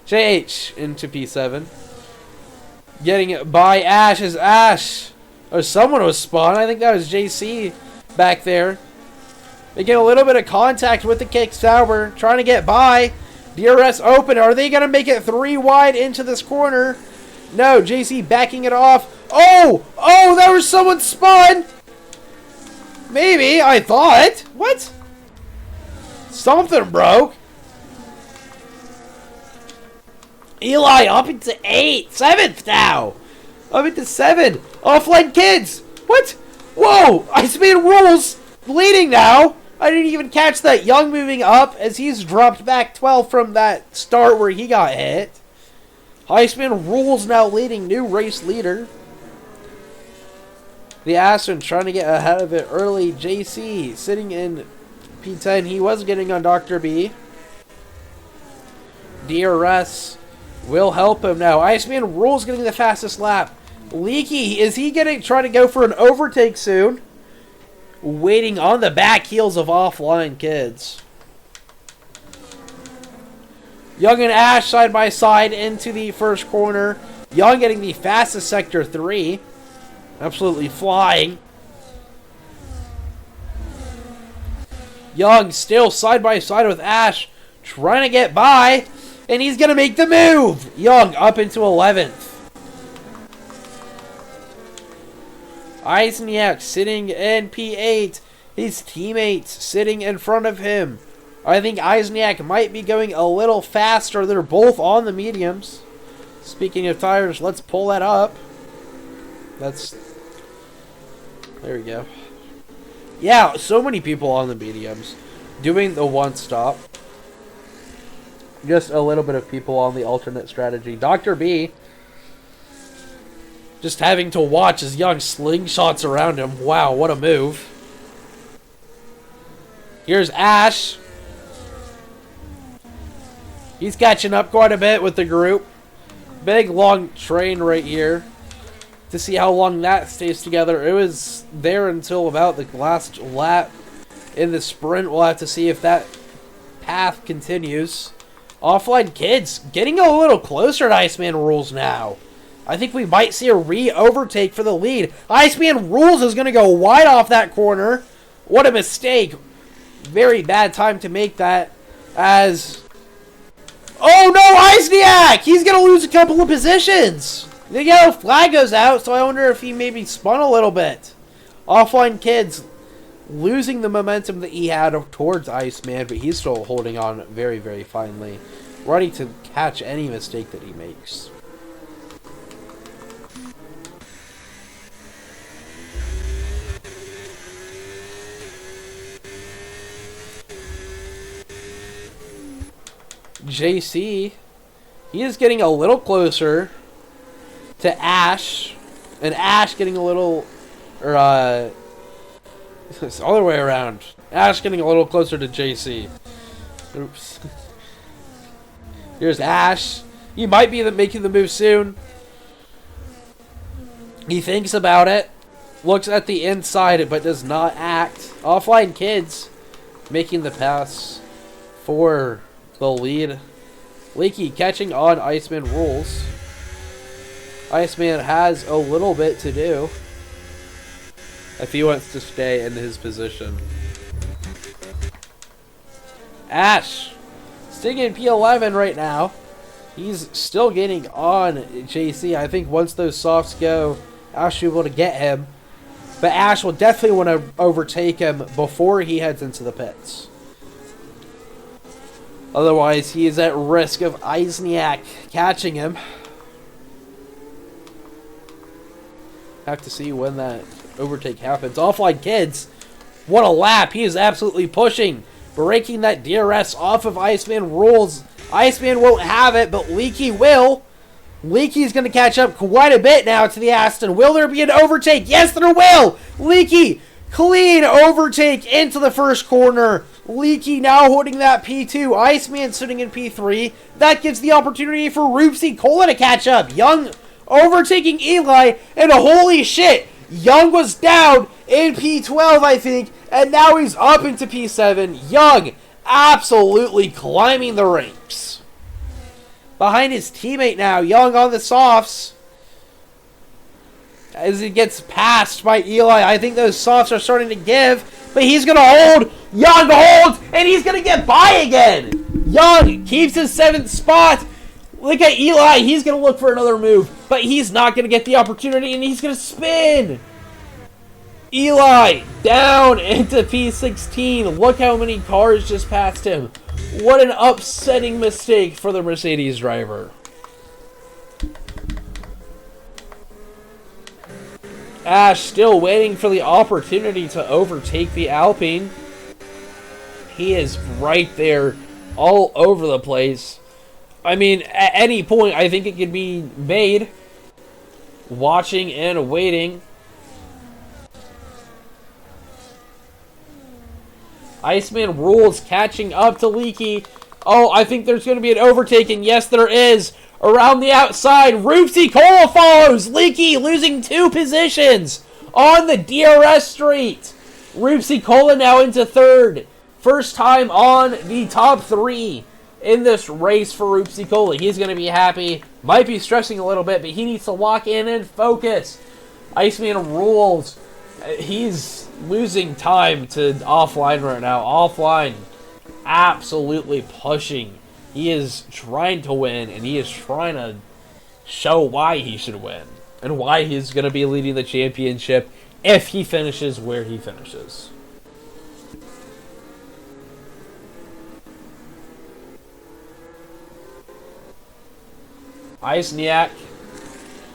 JH into P7. Getting it by Ash is Ash. Oh, someone was spun. I think that was JC back there. They get a little bit of contact with the kick tower. Trying to get by. DRS open. Are they going to make it 3 wide into this corner? No. JC backing it off. Oh! Oh, there was someone spun! Maybe. I thought. What? Something broke. Eli up into 8. 7th now. Up into 7. Offline Kids. What? Whoa. Iceman rules. Leading now. I didn't even catch that. Young moving up as he's dropped back 12 from that start where he got hit. Iceman rules now leading. New race leader. The Aston trying to get ahead of it early. JC sitting in P10, he was getting on Dr. B. DRS will help him now. Iceman rules getting the fastest lap. Leaky, is he trying to go for an overtake soon? Waiting on the back heels of Offline Kids. Young and Ash side by side into the first corner. Young getting the fastest sector 3. Absolutely flying. Young still side by side with Ash, trying to get by, and he's going to make the move. Young up into 11th. Eisniak sitting in P8. His teammates sitting in front of him. I think Eisniak might be going a little faster. They're both on the mediums. Speaking of tires, let's pull that up. There we go. Yeah, so many people on the mediums doing the 1-stop. Just a little bit of people on the alternate strategy. Dr. B just having to watch as Young slingshots around him. Wow, what a move. Here's Ash. He's catching up quite a bit with the group. Big long train right here. To see how long that stays together. It was there until about the last lap. in the sprint. We'll have to see if that path continues. Offline Kids getting a little closer to Iceman Rules now. I think we might see a re-overtake for the lead. Iceman Rules is going to go wide off that corner. What a mistake. Very bad time to make that as... Oh no, Eisniak! He's going to lose a couple of positions. The yellow flag goes out, so I wonder if he maybe spun a little bit. Offline Kids losing the momentum that he had towards Iceman, but he's still holding on very, very finely. Ready to catch any mistake that he makes. JC, he is getting a little closer to Ash, and Ash getting a little, it's the other way around. Ash getting a little closer to JC. Oops. Here's Ash. He might be making the move soon. He thinks about it, looks at the inside, but does not act. Offline Kids making the pass for the lead. Leaky catching on Iceman Rules. Iceman has a little bit to do if he wants to stay in his position. Ash sitting in P11 right now. He's still getting on JC. I think once those softs go, Ash will be able to get him. But Ash will definitely want to overtake him before he heads into the pits. Otherwise, he is at risk of Eisniak catching him. Have to see when that overtake happens. Offline Kids, what a lap. He is absolutely pushing, breaking that DRS off of Iceman Rules. Iceman won't have it, but Leaky will. Leaky's going to catch up quite a bit now to the Aston. Will there be an overtake? Yes, there will. Leaky, clean overtake into the first corner. Leaky now holding that P2. Iceman sitting in P3. That gives the opportunity for Roopsy Cola to catch up. Young overtaking Eli, and holy shit, Young was down in P12, I think, and now he's up into P7. Young absolutely climbing the ranks. Behind his teammate now, Young on the softs. As he gets passed by Eli, I think those softs are starting to give, but he's going to hold. Young holds, and he's going to get by again. Young keeps his 7th spot. Look at Eli. He's going to look for another move, but he's not going to get the opportunity, and he's going to spin. Eli down into P16. Look how many cars just passed him. What an upsetting mistake for the Mercedes driver. Ash still waiting for the opportunity to overtake the Alpine. He is right there all over the place. I mean, at any point, I think it could be made. Watching and waiting. Iceman Rules catching up to Leaky. Oh, I think there's going to be an overtaking. Yes, there is. Around the outside, Roopsy Cola follows. Leaky losing 2 positions on the DRS street. Roopsy Cola now into 3rd. First time on the top 3 in this race for Roopsy Cola. He's going to be happy. Might be stressing a little bit, but he needs to lock in and focus. Iceman Rules. He's losing time to Offline right now. Offline absolutely pushing. He is trying to win, and he is trying to show why he should win and why he's going to be leading the championship if he finishes where he finishes. Eisniak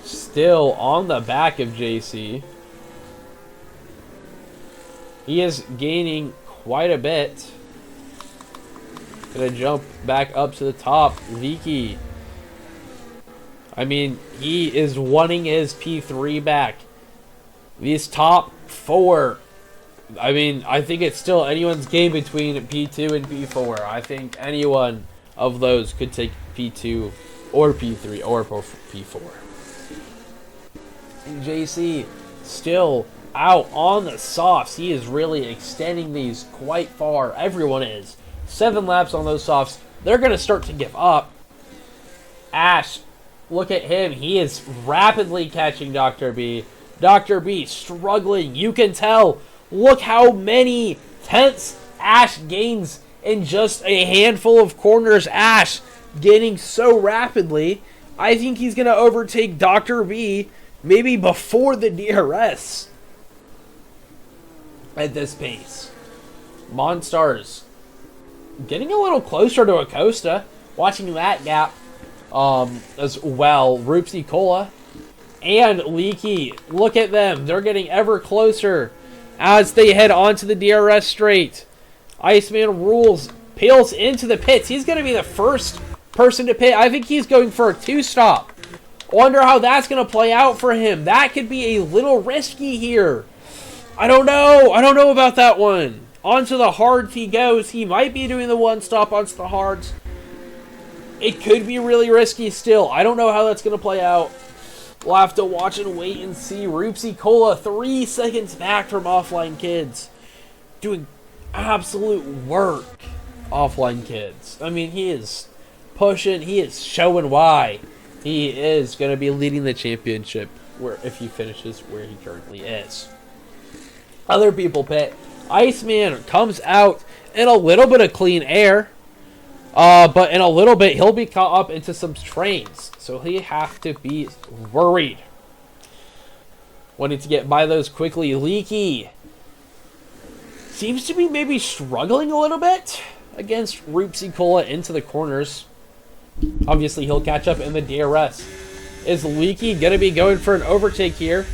still on the back of JC. He is gaining quite a bit. Gonna jump back up to the top. Leaky. I mean, he is wanting his P3 back. These top 4. I mean, I think it's still anyone's game between P2 and P4. I think any one of those could take P2 or P3 or P4. And JC still out on the softs. He is really extending these quite far. Everyone is. 7 laps on those softs. They're going to start to give up. Ash, look at him. He is rapidly catching Dr. B. Dr. B struggling. You can tell. Look how many tenths Ash gains in just a handful of corners. Ash gaining so rapidly. I think he's going to overtake Dr. B maybe before the DRS at this pace. Monstars getting a little closer to Acosta. Watching that gap as well. Roopsy Cola and Leaky. Look at them. They're getting ever closer as they head onto the DRS straight. Iceman Rules peels into the pits. He's going to be the first person to pit. I think he's going for a 2-stop. Wonder how that's going to play out for him. That could be a little risky here. I don't know. I don't know about that one. Onto the hards he goes. He might be doing the 1-stop onto the hards. It could be really risky still. I don't know how that's going to play out. We'll have to watch and wait and see. Roopsy Cola 3 seconds back from Offline Kids. Doing absolute work. Offline Kids. I mean, he is pushing. He is showing why he is going to be leading the championship if he finishes where he currently is. Other people pit. Iceman comes out in a little bit of clean air. But in a little bit, he'll be caught up into some trains. So he have to be worried. Wanting to get by those quickly. Leaky seems to be maybe struggling a little bit against Roopsy Cola into the corners. Obviously, he'll catch up in the DRS. Is Leaky going to be going for an overtake here?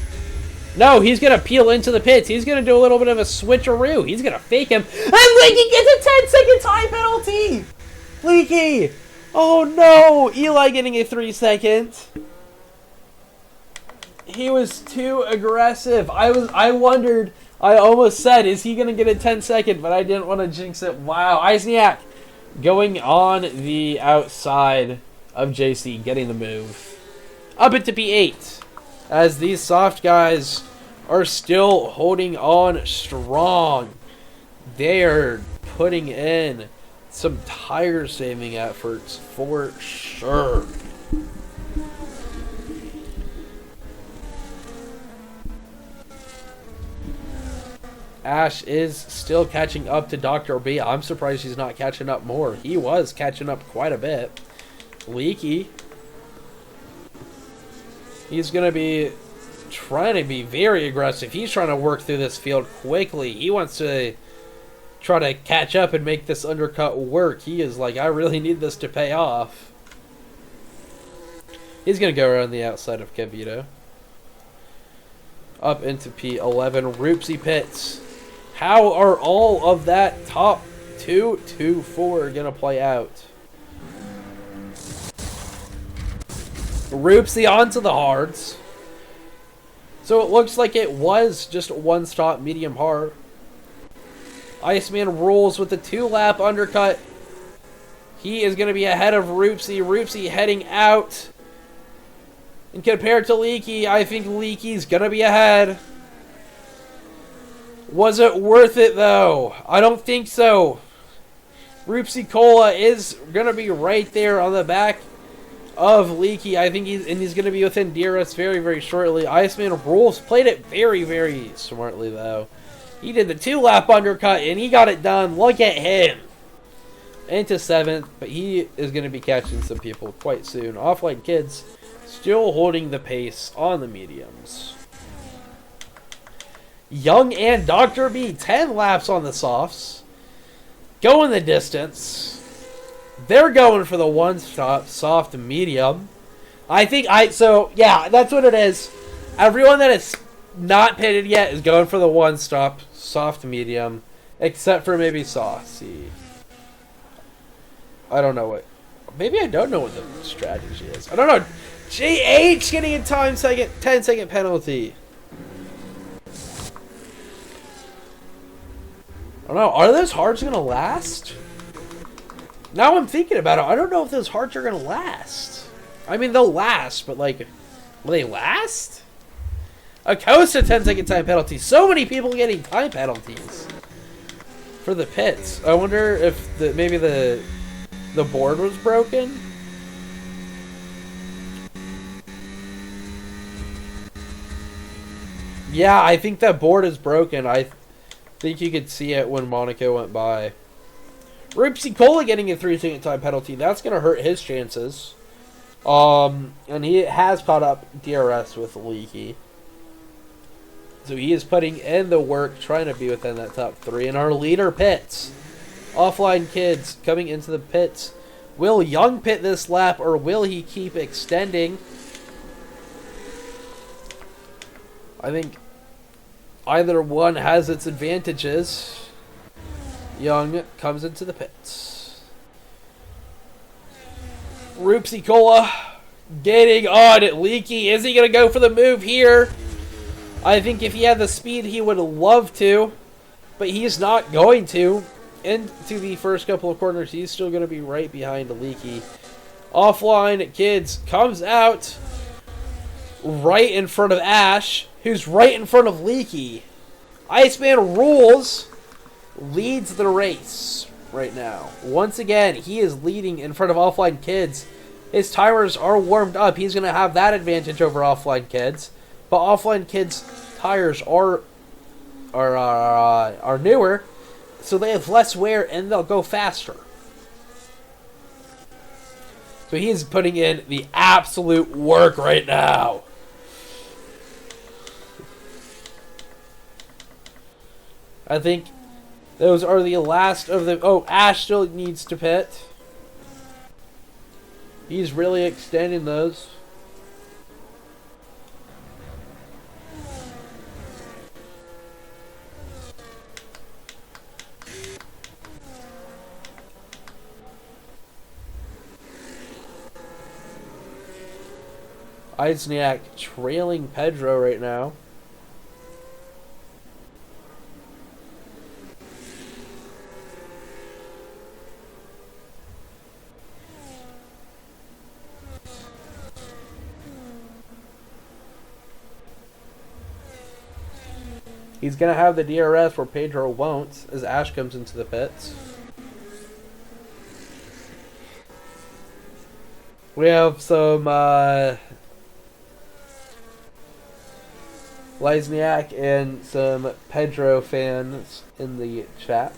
No, he's going to peel into the pits. He's going to do a little bit of a switcheroo. He's going to fake him. And Leaky gets a 10-second time penalty! Leaky! Oh no! Eli getting a 3-second. He was too aggressive. I wondered, I almost said, is he going to get a 10-second? But I didn't want to jinx it. Wow. Eisniak going on the outside of JC, getting the move. Up it to P8. As these soft guys are still holding on strong. They are putting in some tire-saving efforts for sure. Ash is still catching up to Dr. B. I'm surprised he's not catching up more. He was catching up quite a bit. Leaky. He's going to be trying to be very aggressive. He's trying to work through this field quickly. He wants to try to catch up and make this undercut work. He is like, I really need this to pay off. He's going to go around the outside of Kevito. Up into P11. Roopsy Pits. How are all of that top 2 to 4 going to play out? Roopsy onto the hards. So it looks like it was just 1-stop medium hard. Iceman Rules with the 2-lap undercut. He is going to be ahead of Roopsy. Roopsy heading out. And compared to Leaky, I think Leaky's going to be ahead. Was it worth it, though? I don't think so. Roopsy Cola is going to be right there on the back of Leaky. I think he's going to be within DRS very, very shortly. Iceman Rules played it very, very smartly, though. He did the 2-lap undercut, and he got it done. Look at him. Into 7th, but he is going to be catching some people quite soon. Offline Kids still holding the pace on the mediums. Young and Dr. B, 10 laps on the softs. Going the distance. They're going for the 1-stop soft and medium. So, yeah, that's what it is. Everyone that is not pitted yet is going for the 1-stop soft medium, except for maybe Saucy. I don't know what. Maybe I don't know what the strategy is. I don't know. JH getting a 10-second penalty. I don't know. Are those hards going to last? Now I'm thinking about it. I don't know if those hards are going to last. I mean, they'll last, but, like, will they last? Acosta 10-second time penalty. So many people getting time penalties for the pits. I wonder if maybe the board was broken. Yeah, I think that board is broken. I think you could see it when Monaco went by. Ripsy Cola getting a 3-second time penalty. That's going to hurt his chances. And he has caught up DRS with Leaky. So he is putting in the work, trying to be within that top 3. And our leader pits. Offline Kids coming into the pits. Will Young pit this lap, or will he keep extending? I think either one has its advantages. Young comes into the pits. Rupsy Cola getting on at Leaky. Is he going to go for the move here? I think if he had the speed, he would love to. But he's not going to. Into the first couple of corners, he's still going to be right behind Leaky. Offline Kids comes out right in front of Ash, who's right in front of Leaky. Iceman Rules leads the race right now. Once again, he is leading in front of Offline Kids. His tires are warmed up. He's going to have that advantage over Offline Kids. But Offline Kids' tires are newer, so they have less wear and they'll go faster. So he's putting in the absolute work right now. I think those are the last of the... Oh, Ash still needs to pit. He's really extending those. Eisniak trailing Pedro right now. He's going to have the DRS where Pedro won't as Ash comes into the pits. We have some Leisniak and some Pedro fans in the chat.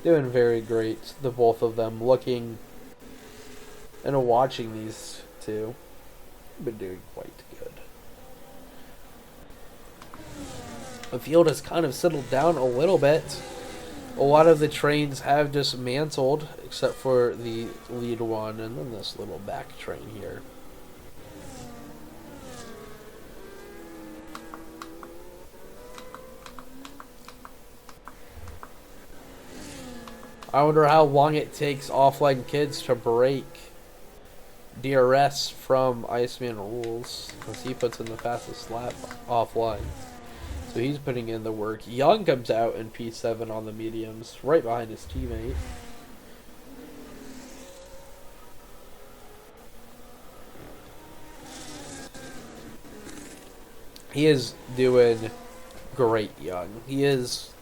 Doing very great, the both of them, looking and watching these two. Been doing quite good. The field has kind of settled down a little bit. A lot of the trains have dismantled, except for the lead one and then this little back train here. I wonder how long it takes Offline Kids to break DRS from Iceman Rules, as he puts in the fastest lap offline. So he's putting in the work. Young comes out in P7 on the mediums, right behind his teammate. He is doing great, Young. He is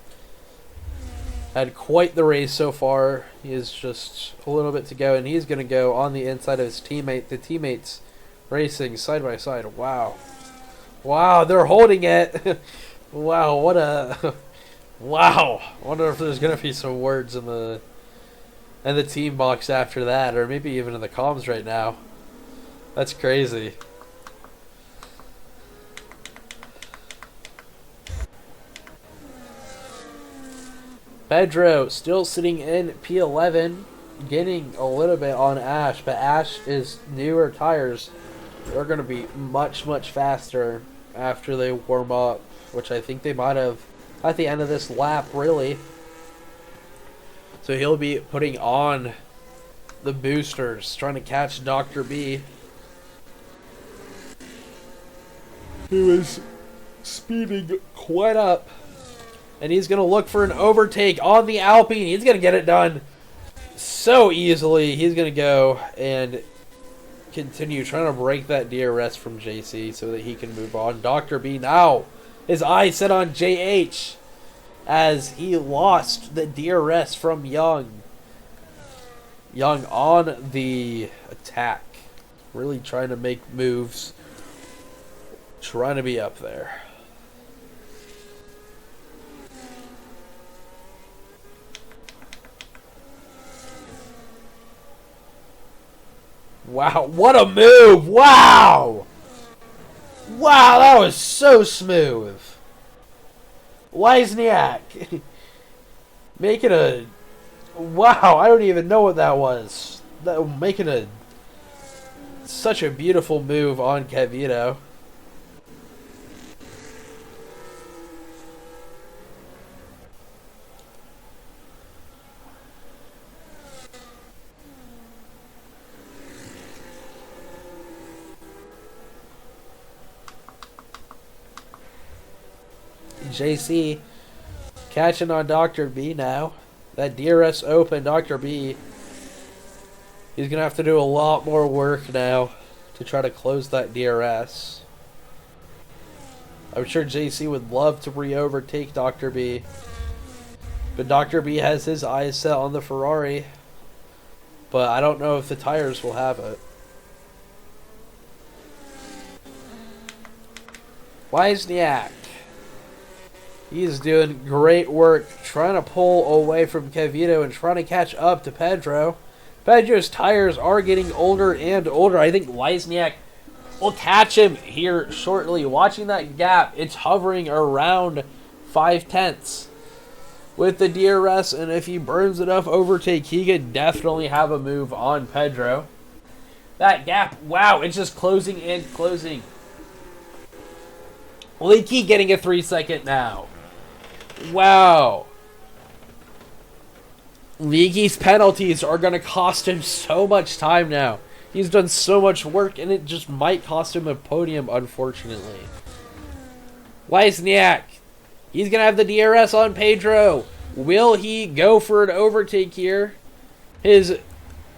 had quite the race so far. He is just a little bit to go, and he's going to go on the inside of his teammate. The teammates racing side by side. Wow. Wow, they're holding it. Wow, what a... Wow. I wonder if there's going to be some words in the team box after that, or maybe even in the comms right now. That's crazy. Pedro still sitting in P11, getting a little bit on Ash, but Ash is newer tires. They're going to be much, much faster after they warm up, which I think they might have at the end of this lap, really. So he'll be putting on the boosters, trying to catch Dr. B, who is speeding quite up. And he's going to look for an overtake on the Alpine. He's going to get it done so easily. He's going to go and continue trying to break that DRS from JC so that he can move on. Dr. B now, his eye set on JH as he lost the DRS from Young. Young on the attack, really trying to make moves, trying to be up there. Wow, what a move! Wow! Wow, that was so smooth. Wozniak making a... Wow, I don't even know what that was. Making a... Such a beautiful move on Kevito. JC catching on Dr. B now. That DRS open, Dr. B. He's going to have to do a lot more work now to try to close that DRS. I'm sure JC would love to re-overtake Dr. B. But Dr. B has his eyes set on the Ferrari. But I don't know if the tires will have it. Wozniak. He's doing great work trying to pull away from Kevito and trying to catch up to Pedro. Pedro's tires are getting older and older. I think Wozniak will catch him here shortly. Watching that gap, it's hovering around 0.5 with the DRS, and if he burns enough overtake, he could definitely have a move on Pedro. That gap, wow, it's just closing and closing. Leaky getting a 3-second now. Wow. Leaky's penalties are going to cost him so much time now. He's done so much work, and it just might cost him a podium, unfortunately. Wozniak. He's going to have the DRS on Pedro. Will he go for an overtake here? His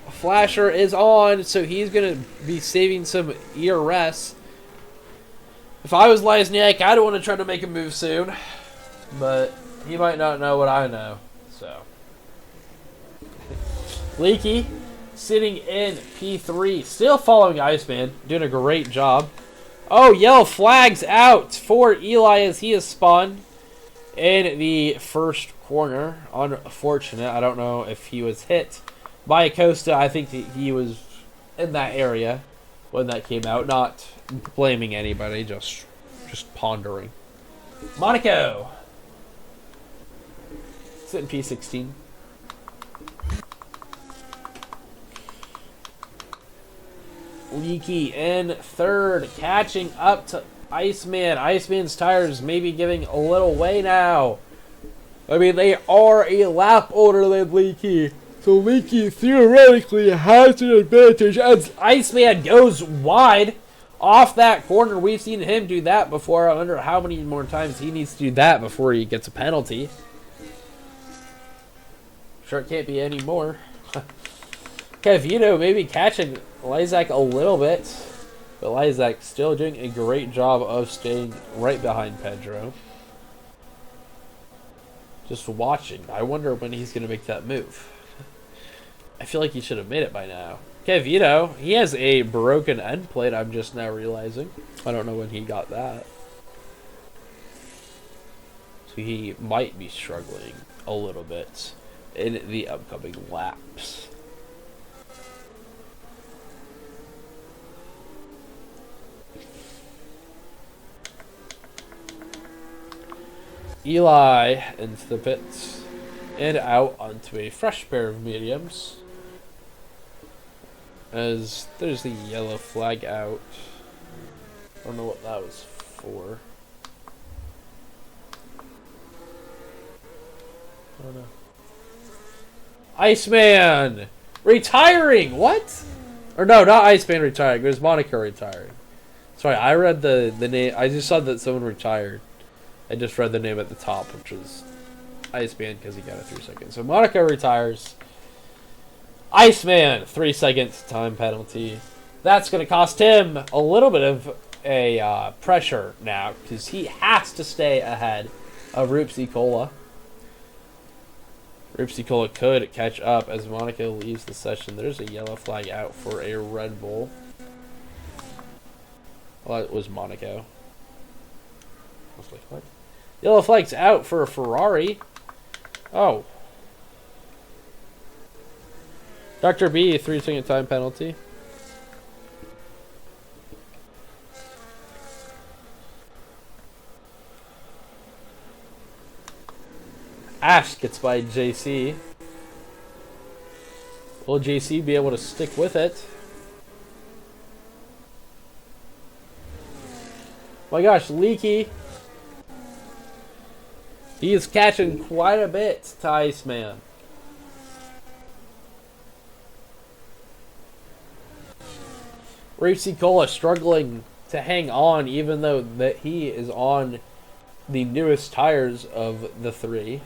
flasher is on, so he's going to be saving some ERS. If I was Wozniak, I'd want to try to make a move soon. But he might not know what I know. So Leaky sitting in P3. Still following Iceman. Doing a great job. Oh, yellow flags out for Eli as he is spun in the first corner. Unfortunate. I don't know if he was hit by Acosta. I think that he was in that area when that came out. Not blaming anybody, just pondering. Monaco. Sit in P16. Leaky in third, catching up to Iceman. Iceman's tires maybe giving a little way now. I mean, they are a lap older than Leaky. So Leaky theoretically has an advantage as Iceman goes wide off that corner. We've seen him do that before. I wonder how many more times he needs to do that before he gets a penalty. Sure it can't be any more. Kevito maybe catching Lizak a little bit. But Lizak still doing a great job of staying right behind Pedro. Just watching. I wonder when he's going to make that move. I feel like he should have made it by now. Kevito, he has a broken end plate, I'm just now realizing. I don't know when he got that. So he might be struggling a little bit in the upcoming laps. Eli into the pits and out onto a fresh pair of mediums. As there's the yellow flag out. I don't know what that was for. I don't know. Iceman retiring. What? Or no, not Iceman retiring. It was Monaco retiring. Sorry, I read the name. I just saw that someone retired. I just read the name at the top, which was Iceman because he got a 3 second. So Monaco retires. Iceman, 3 seconds time penalty. That's going to cost him a little bit of a pressure now, because he has to stay ahead of Roopsy Cola. Roopsy Cola could catch up as Monaco leaves the session. There's a yellow flag out for a Red Bull. Well, it was Monaco. I was like, what? Yellow flag's out for a Ferrari. Oh. Dr. B, 3-second time penalty. Ash gets by JC. Will JC be able to stick with it? My gosh, Leaky. He is catching quite a bit to Iceman. Roopsy Cola struggling to hang on, even though that he is on the newest tires of the three.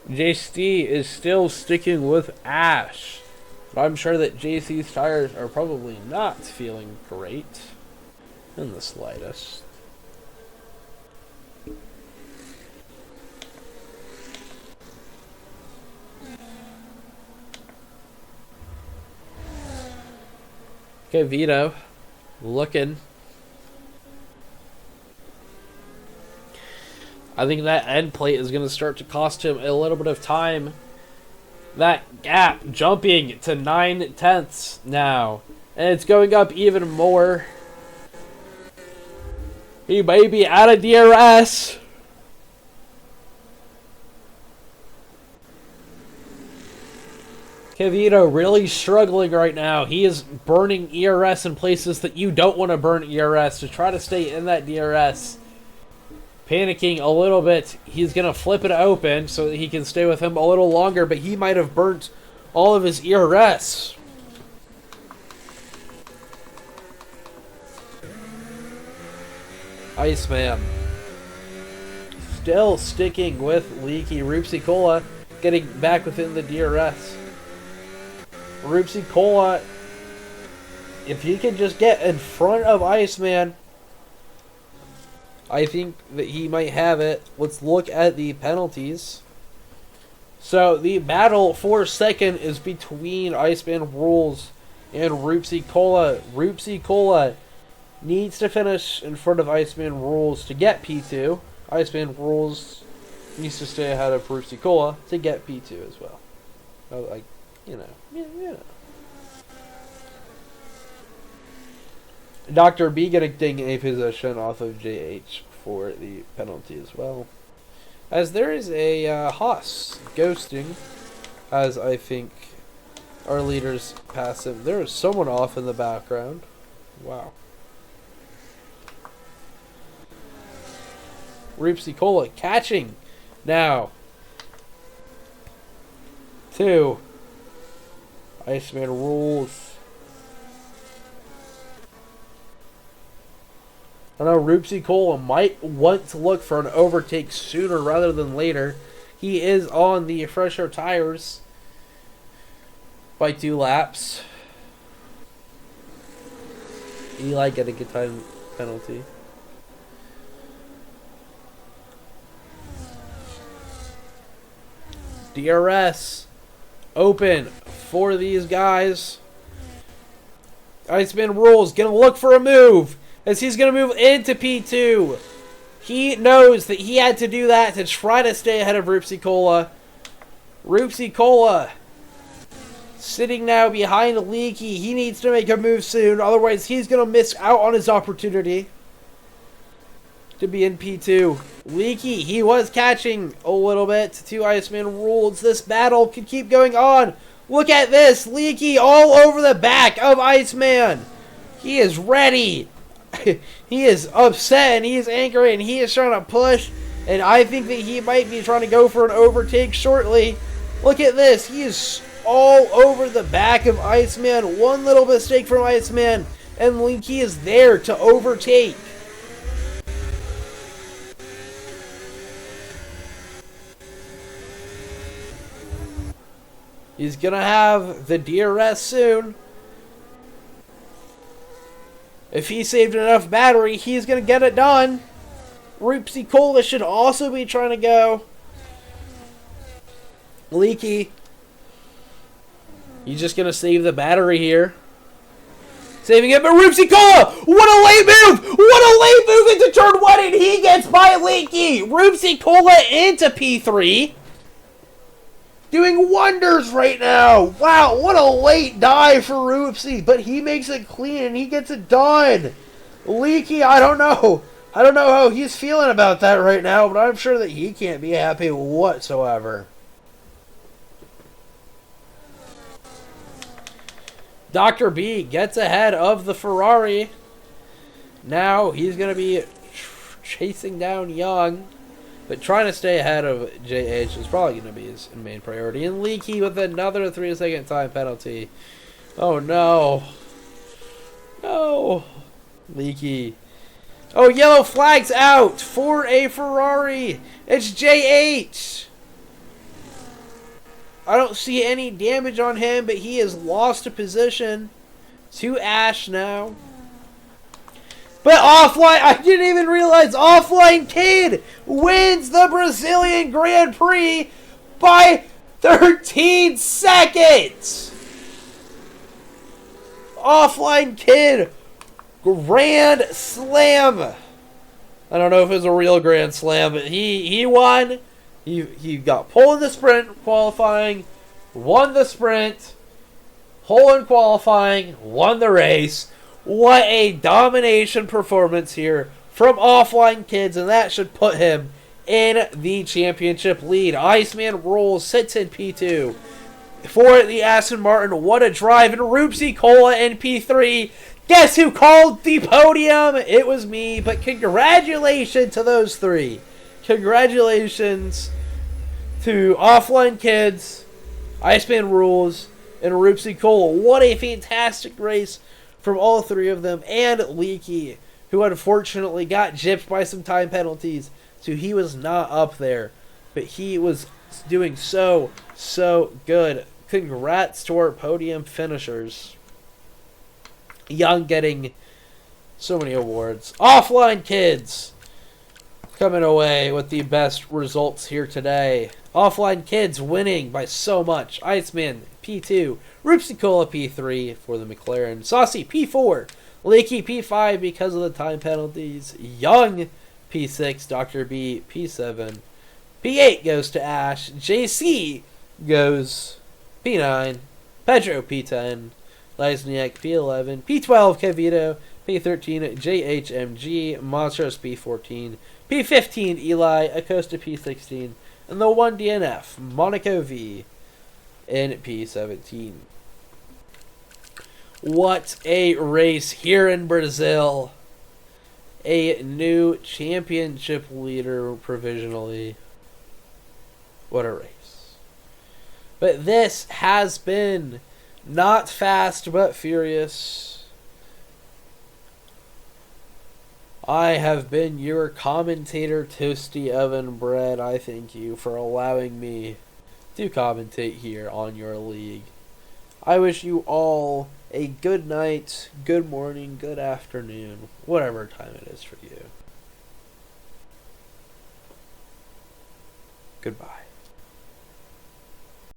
JC is still sticking with Ash, but I'm sure that JC's tires are probably not feeling great in the slightest. Okay, Vito looking. I think that end plate is going to start to cost him a little bit of time. That gap jumping to 9/10 now. And it's going up even more. He may be out of DRS. Kevito really struggling right now. He is burning ERS in places that you don't want to burn ERS to try to stay in that DRS. Panicking a little bit. He's going to flip it open so that he can stay with him a little longer, but he might have burnt all of his ERS. Iceman. Still sticking with Leaky. Roopsy Cola getting back within the DRS. Roopsy Cola, if he can just get in front of Iceman, I think that he might have it. Let's look at the penalties. So the battle for second is between Iceman Rules and Roopsy Cola. Roopsy Cola needs to finish in front of Iceman Rules to get P2. Iceman Rules needs to stay ahead of Roopsy Cola to get P2 as well. Like, you know. Dr. B getting a position off of JH for the penalty as well. As there is a Haas ghosting, as I think our leaders pass him. There is someone off in the background. Wow. Roopsy Cola catching now. 2. Iceman Rules. I know Roopsy Cola might want to look for an overtake sooner rather than later. He is on the fresher tires by 2 laps. Eli getting a time penalty. DRS open for these guys. Iceman Rules gonna look for a move as he's gonna move into P2. He knows that he had to do that to try to stay ahead of Roopsy Cola. Roopsy Cola sitting now behind Leaky. He needs to make a move soon, otherwise he's gonna miss out on his opportunity to be in P2. Leaky, he was catching a little bit to Iceman Rules. This battle could keep going on. Look at this. Leaky all over the back of Iceman. He is ready. He is upset and he is angry and he is trying to push. And I think that he might be trying to go for an overtake shortly. Look at this. He is all over the back of Iceman. One little mistake from Iceman and Leaky is there to overtake. He's going to have the DRS soon. If he saved enough battery, he's going to get it done. Roopsy Cola should also be trying to go. Leaky. He's just going to save the battery here. Saving it, but Roopsy Cola! What a late move! What a late move into turn 1, and he gets by Leaky! Roopsy Cola into P3. Doing wonders right now. Wow, what a late dive for Roopsy, but he makes it clean and he gets it done. Leaky, I don't know. I don't know how he's feeling about that right now, but I'm sure that he can't be happy whatsoever. Dr. B gets ahead of the Ferrari. Now he's going to be chasing down Young, but trying to stay ahead of JH is probably going to be his main priority. And Leaky with another 3-second time penalty. Oh no. No. Leaky. Oh, yellow flag's out for a Ferrari. It's JH. I don't see any damage on him, but he has lost a position to Ash now. But Offline, I didn't even realize Offline Kid wins the Brazilian Grand Prix by 13 seconds. Offline Kid, Grand Slam. I don't know if it was a real Grand Slam, but he won. He got pole in the sprint qualifying, won the sprint, pole in qualifying, won the race. What a domination performance here from Offline Kids, and that should put him in the championship lead. Iceman Rules sits in P2 for the Aston Martin. What a drive, and Roopsy Cola in P3. Guess who called the podium? It was me, but congratulations to those three. Congratulations to Offline Kids, Iceman Rules, and Roopsy Cola. What a fantastic race from all three of them, and Leaky, who unfortunately got gypped by some time penalties, so he was not up there. But he was doing so good. Congrats to our podium finishers. Young getting so many awards. Offline Kids coming away with the best results here today. Offline Kids winning by so much. Iceman P2, Roopsy Cola P3 for the McLaren, Saucy P4, Leaky P5 because of the time penalties, Young P6, Dr. B P7, P8 goes to Ash, JC goes P9, Pedro P10, Leisniak P11, P12 Kevito, P13 JHMG, Monstros P14, P15 Eli, Acosta P16, and the 1 DNF, Monaco V in P17. What a race here in Brazil. A new championship leader provisionally. What a race. But this has been not fast but furious. I have been your commentator, Toasty Oven Bread. I thank you for allowing me to commentate here on your league. I wish you all a good night, good morning, good afternoon, whatever time it is for you. Goodbye.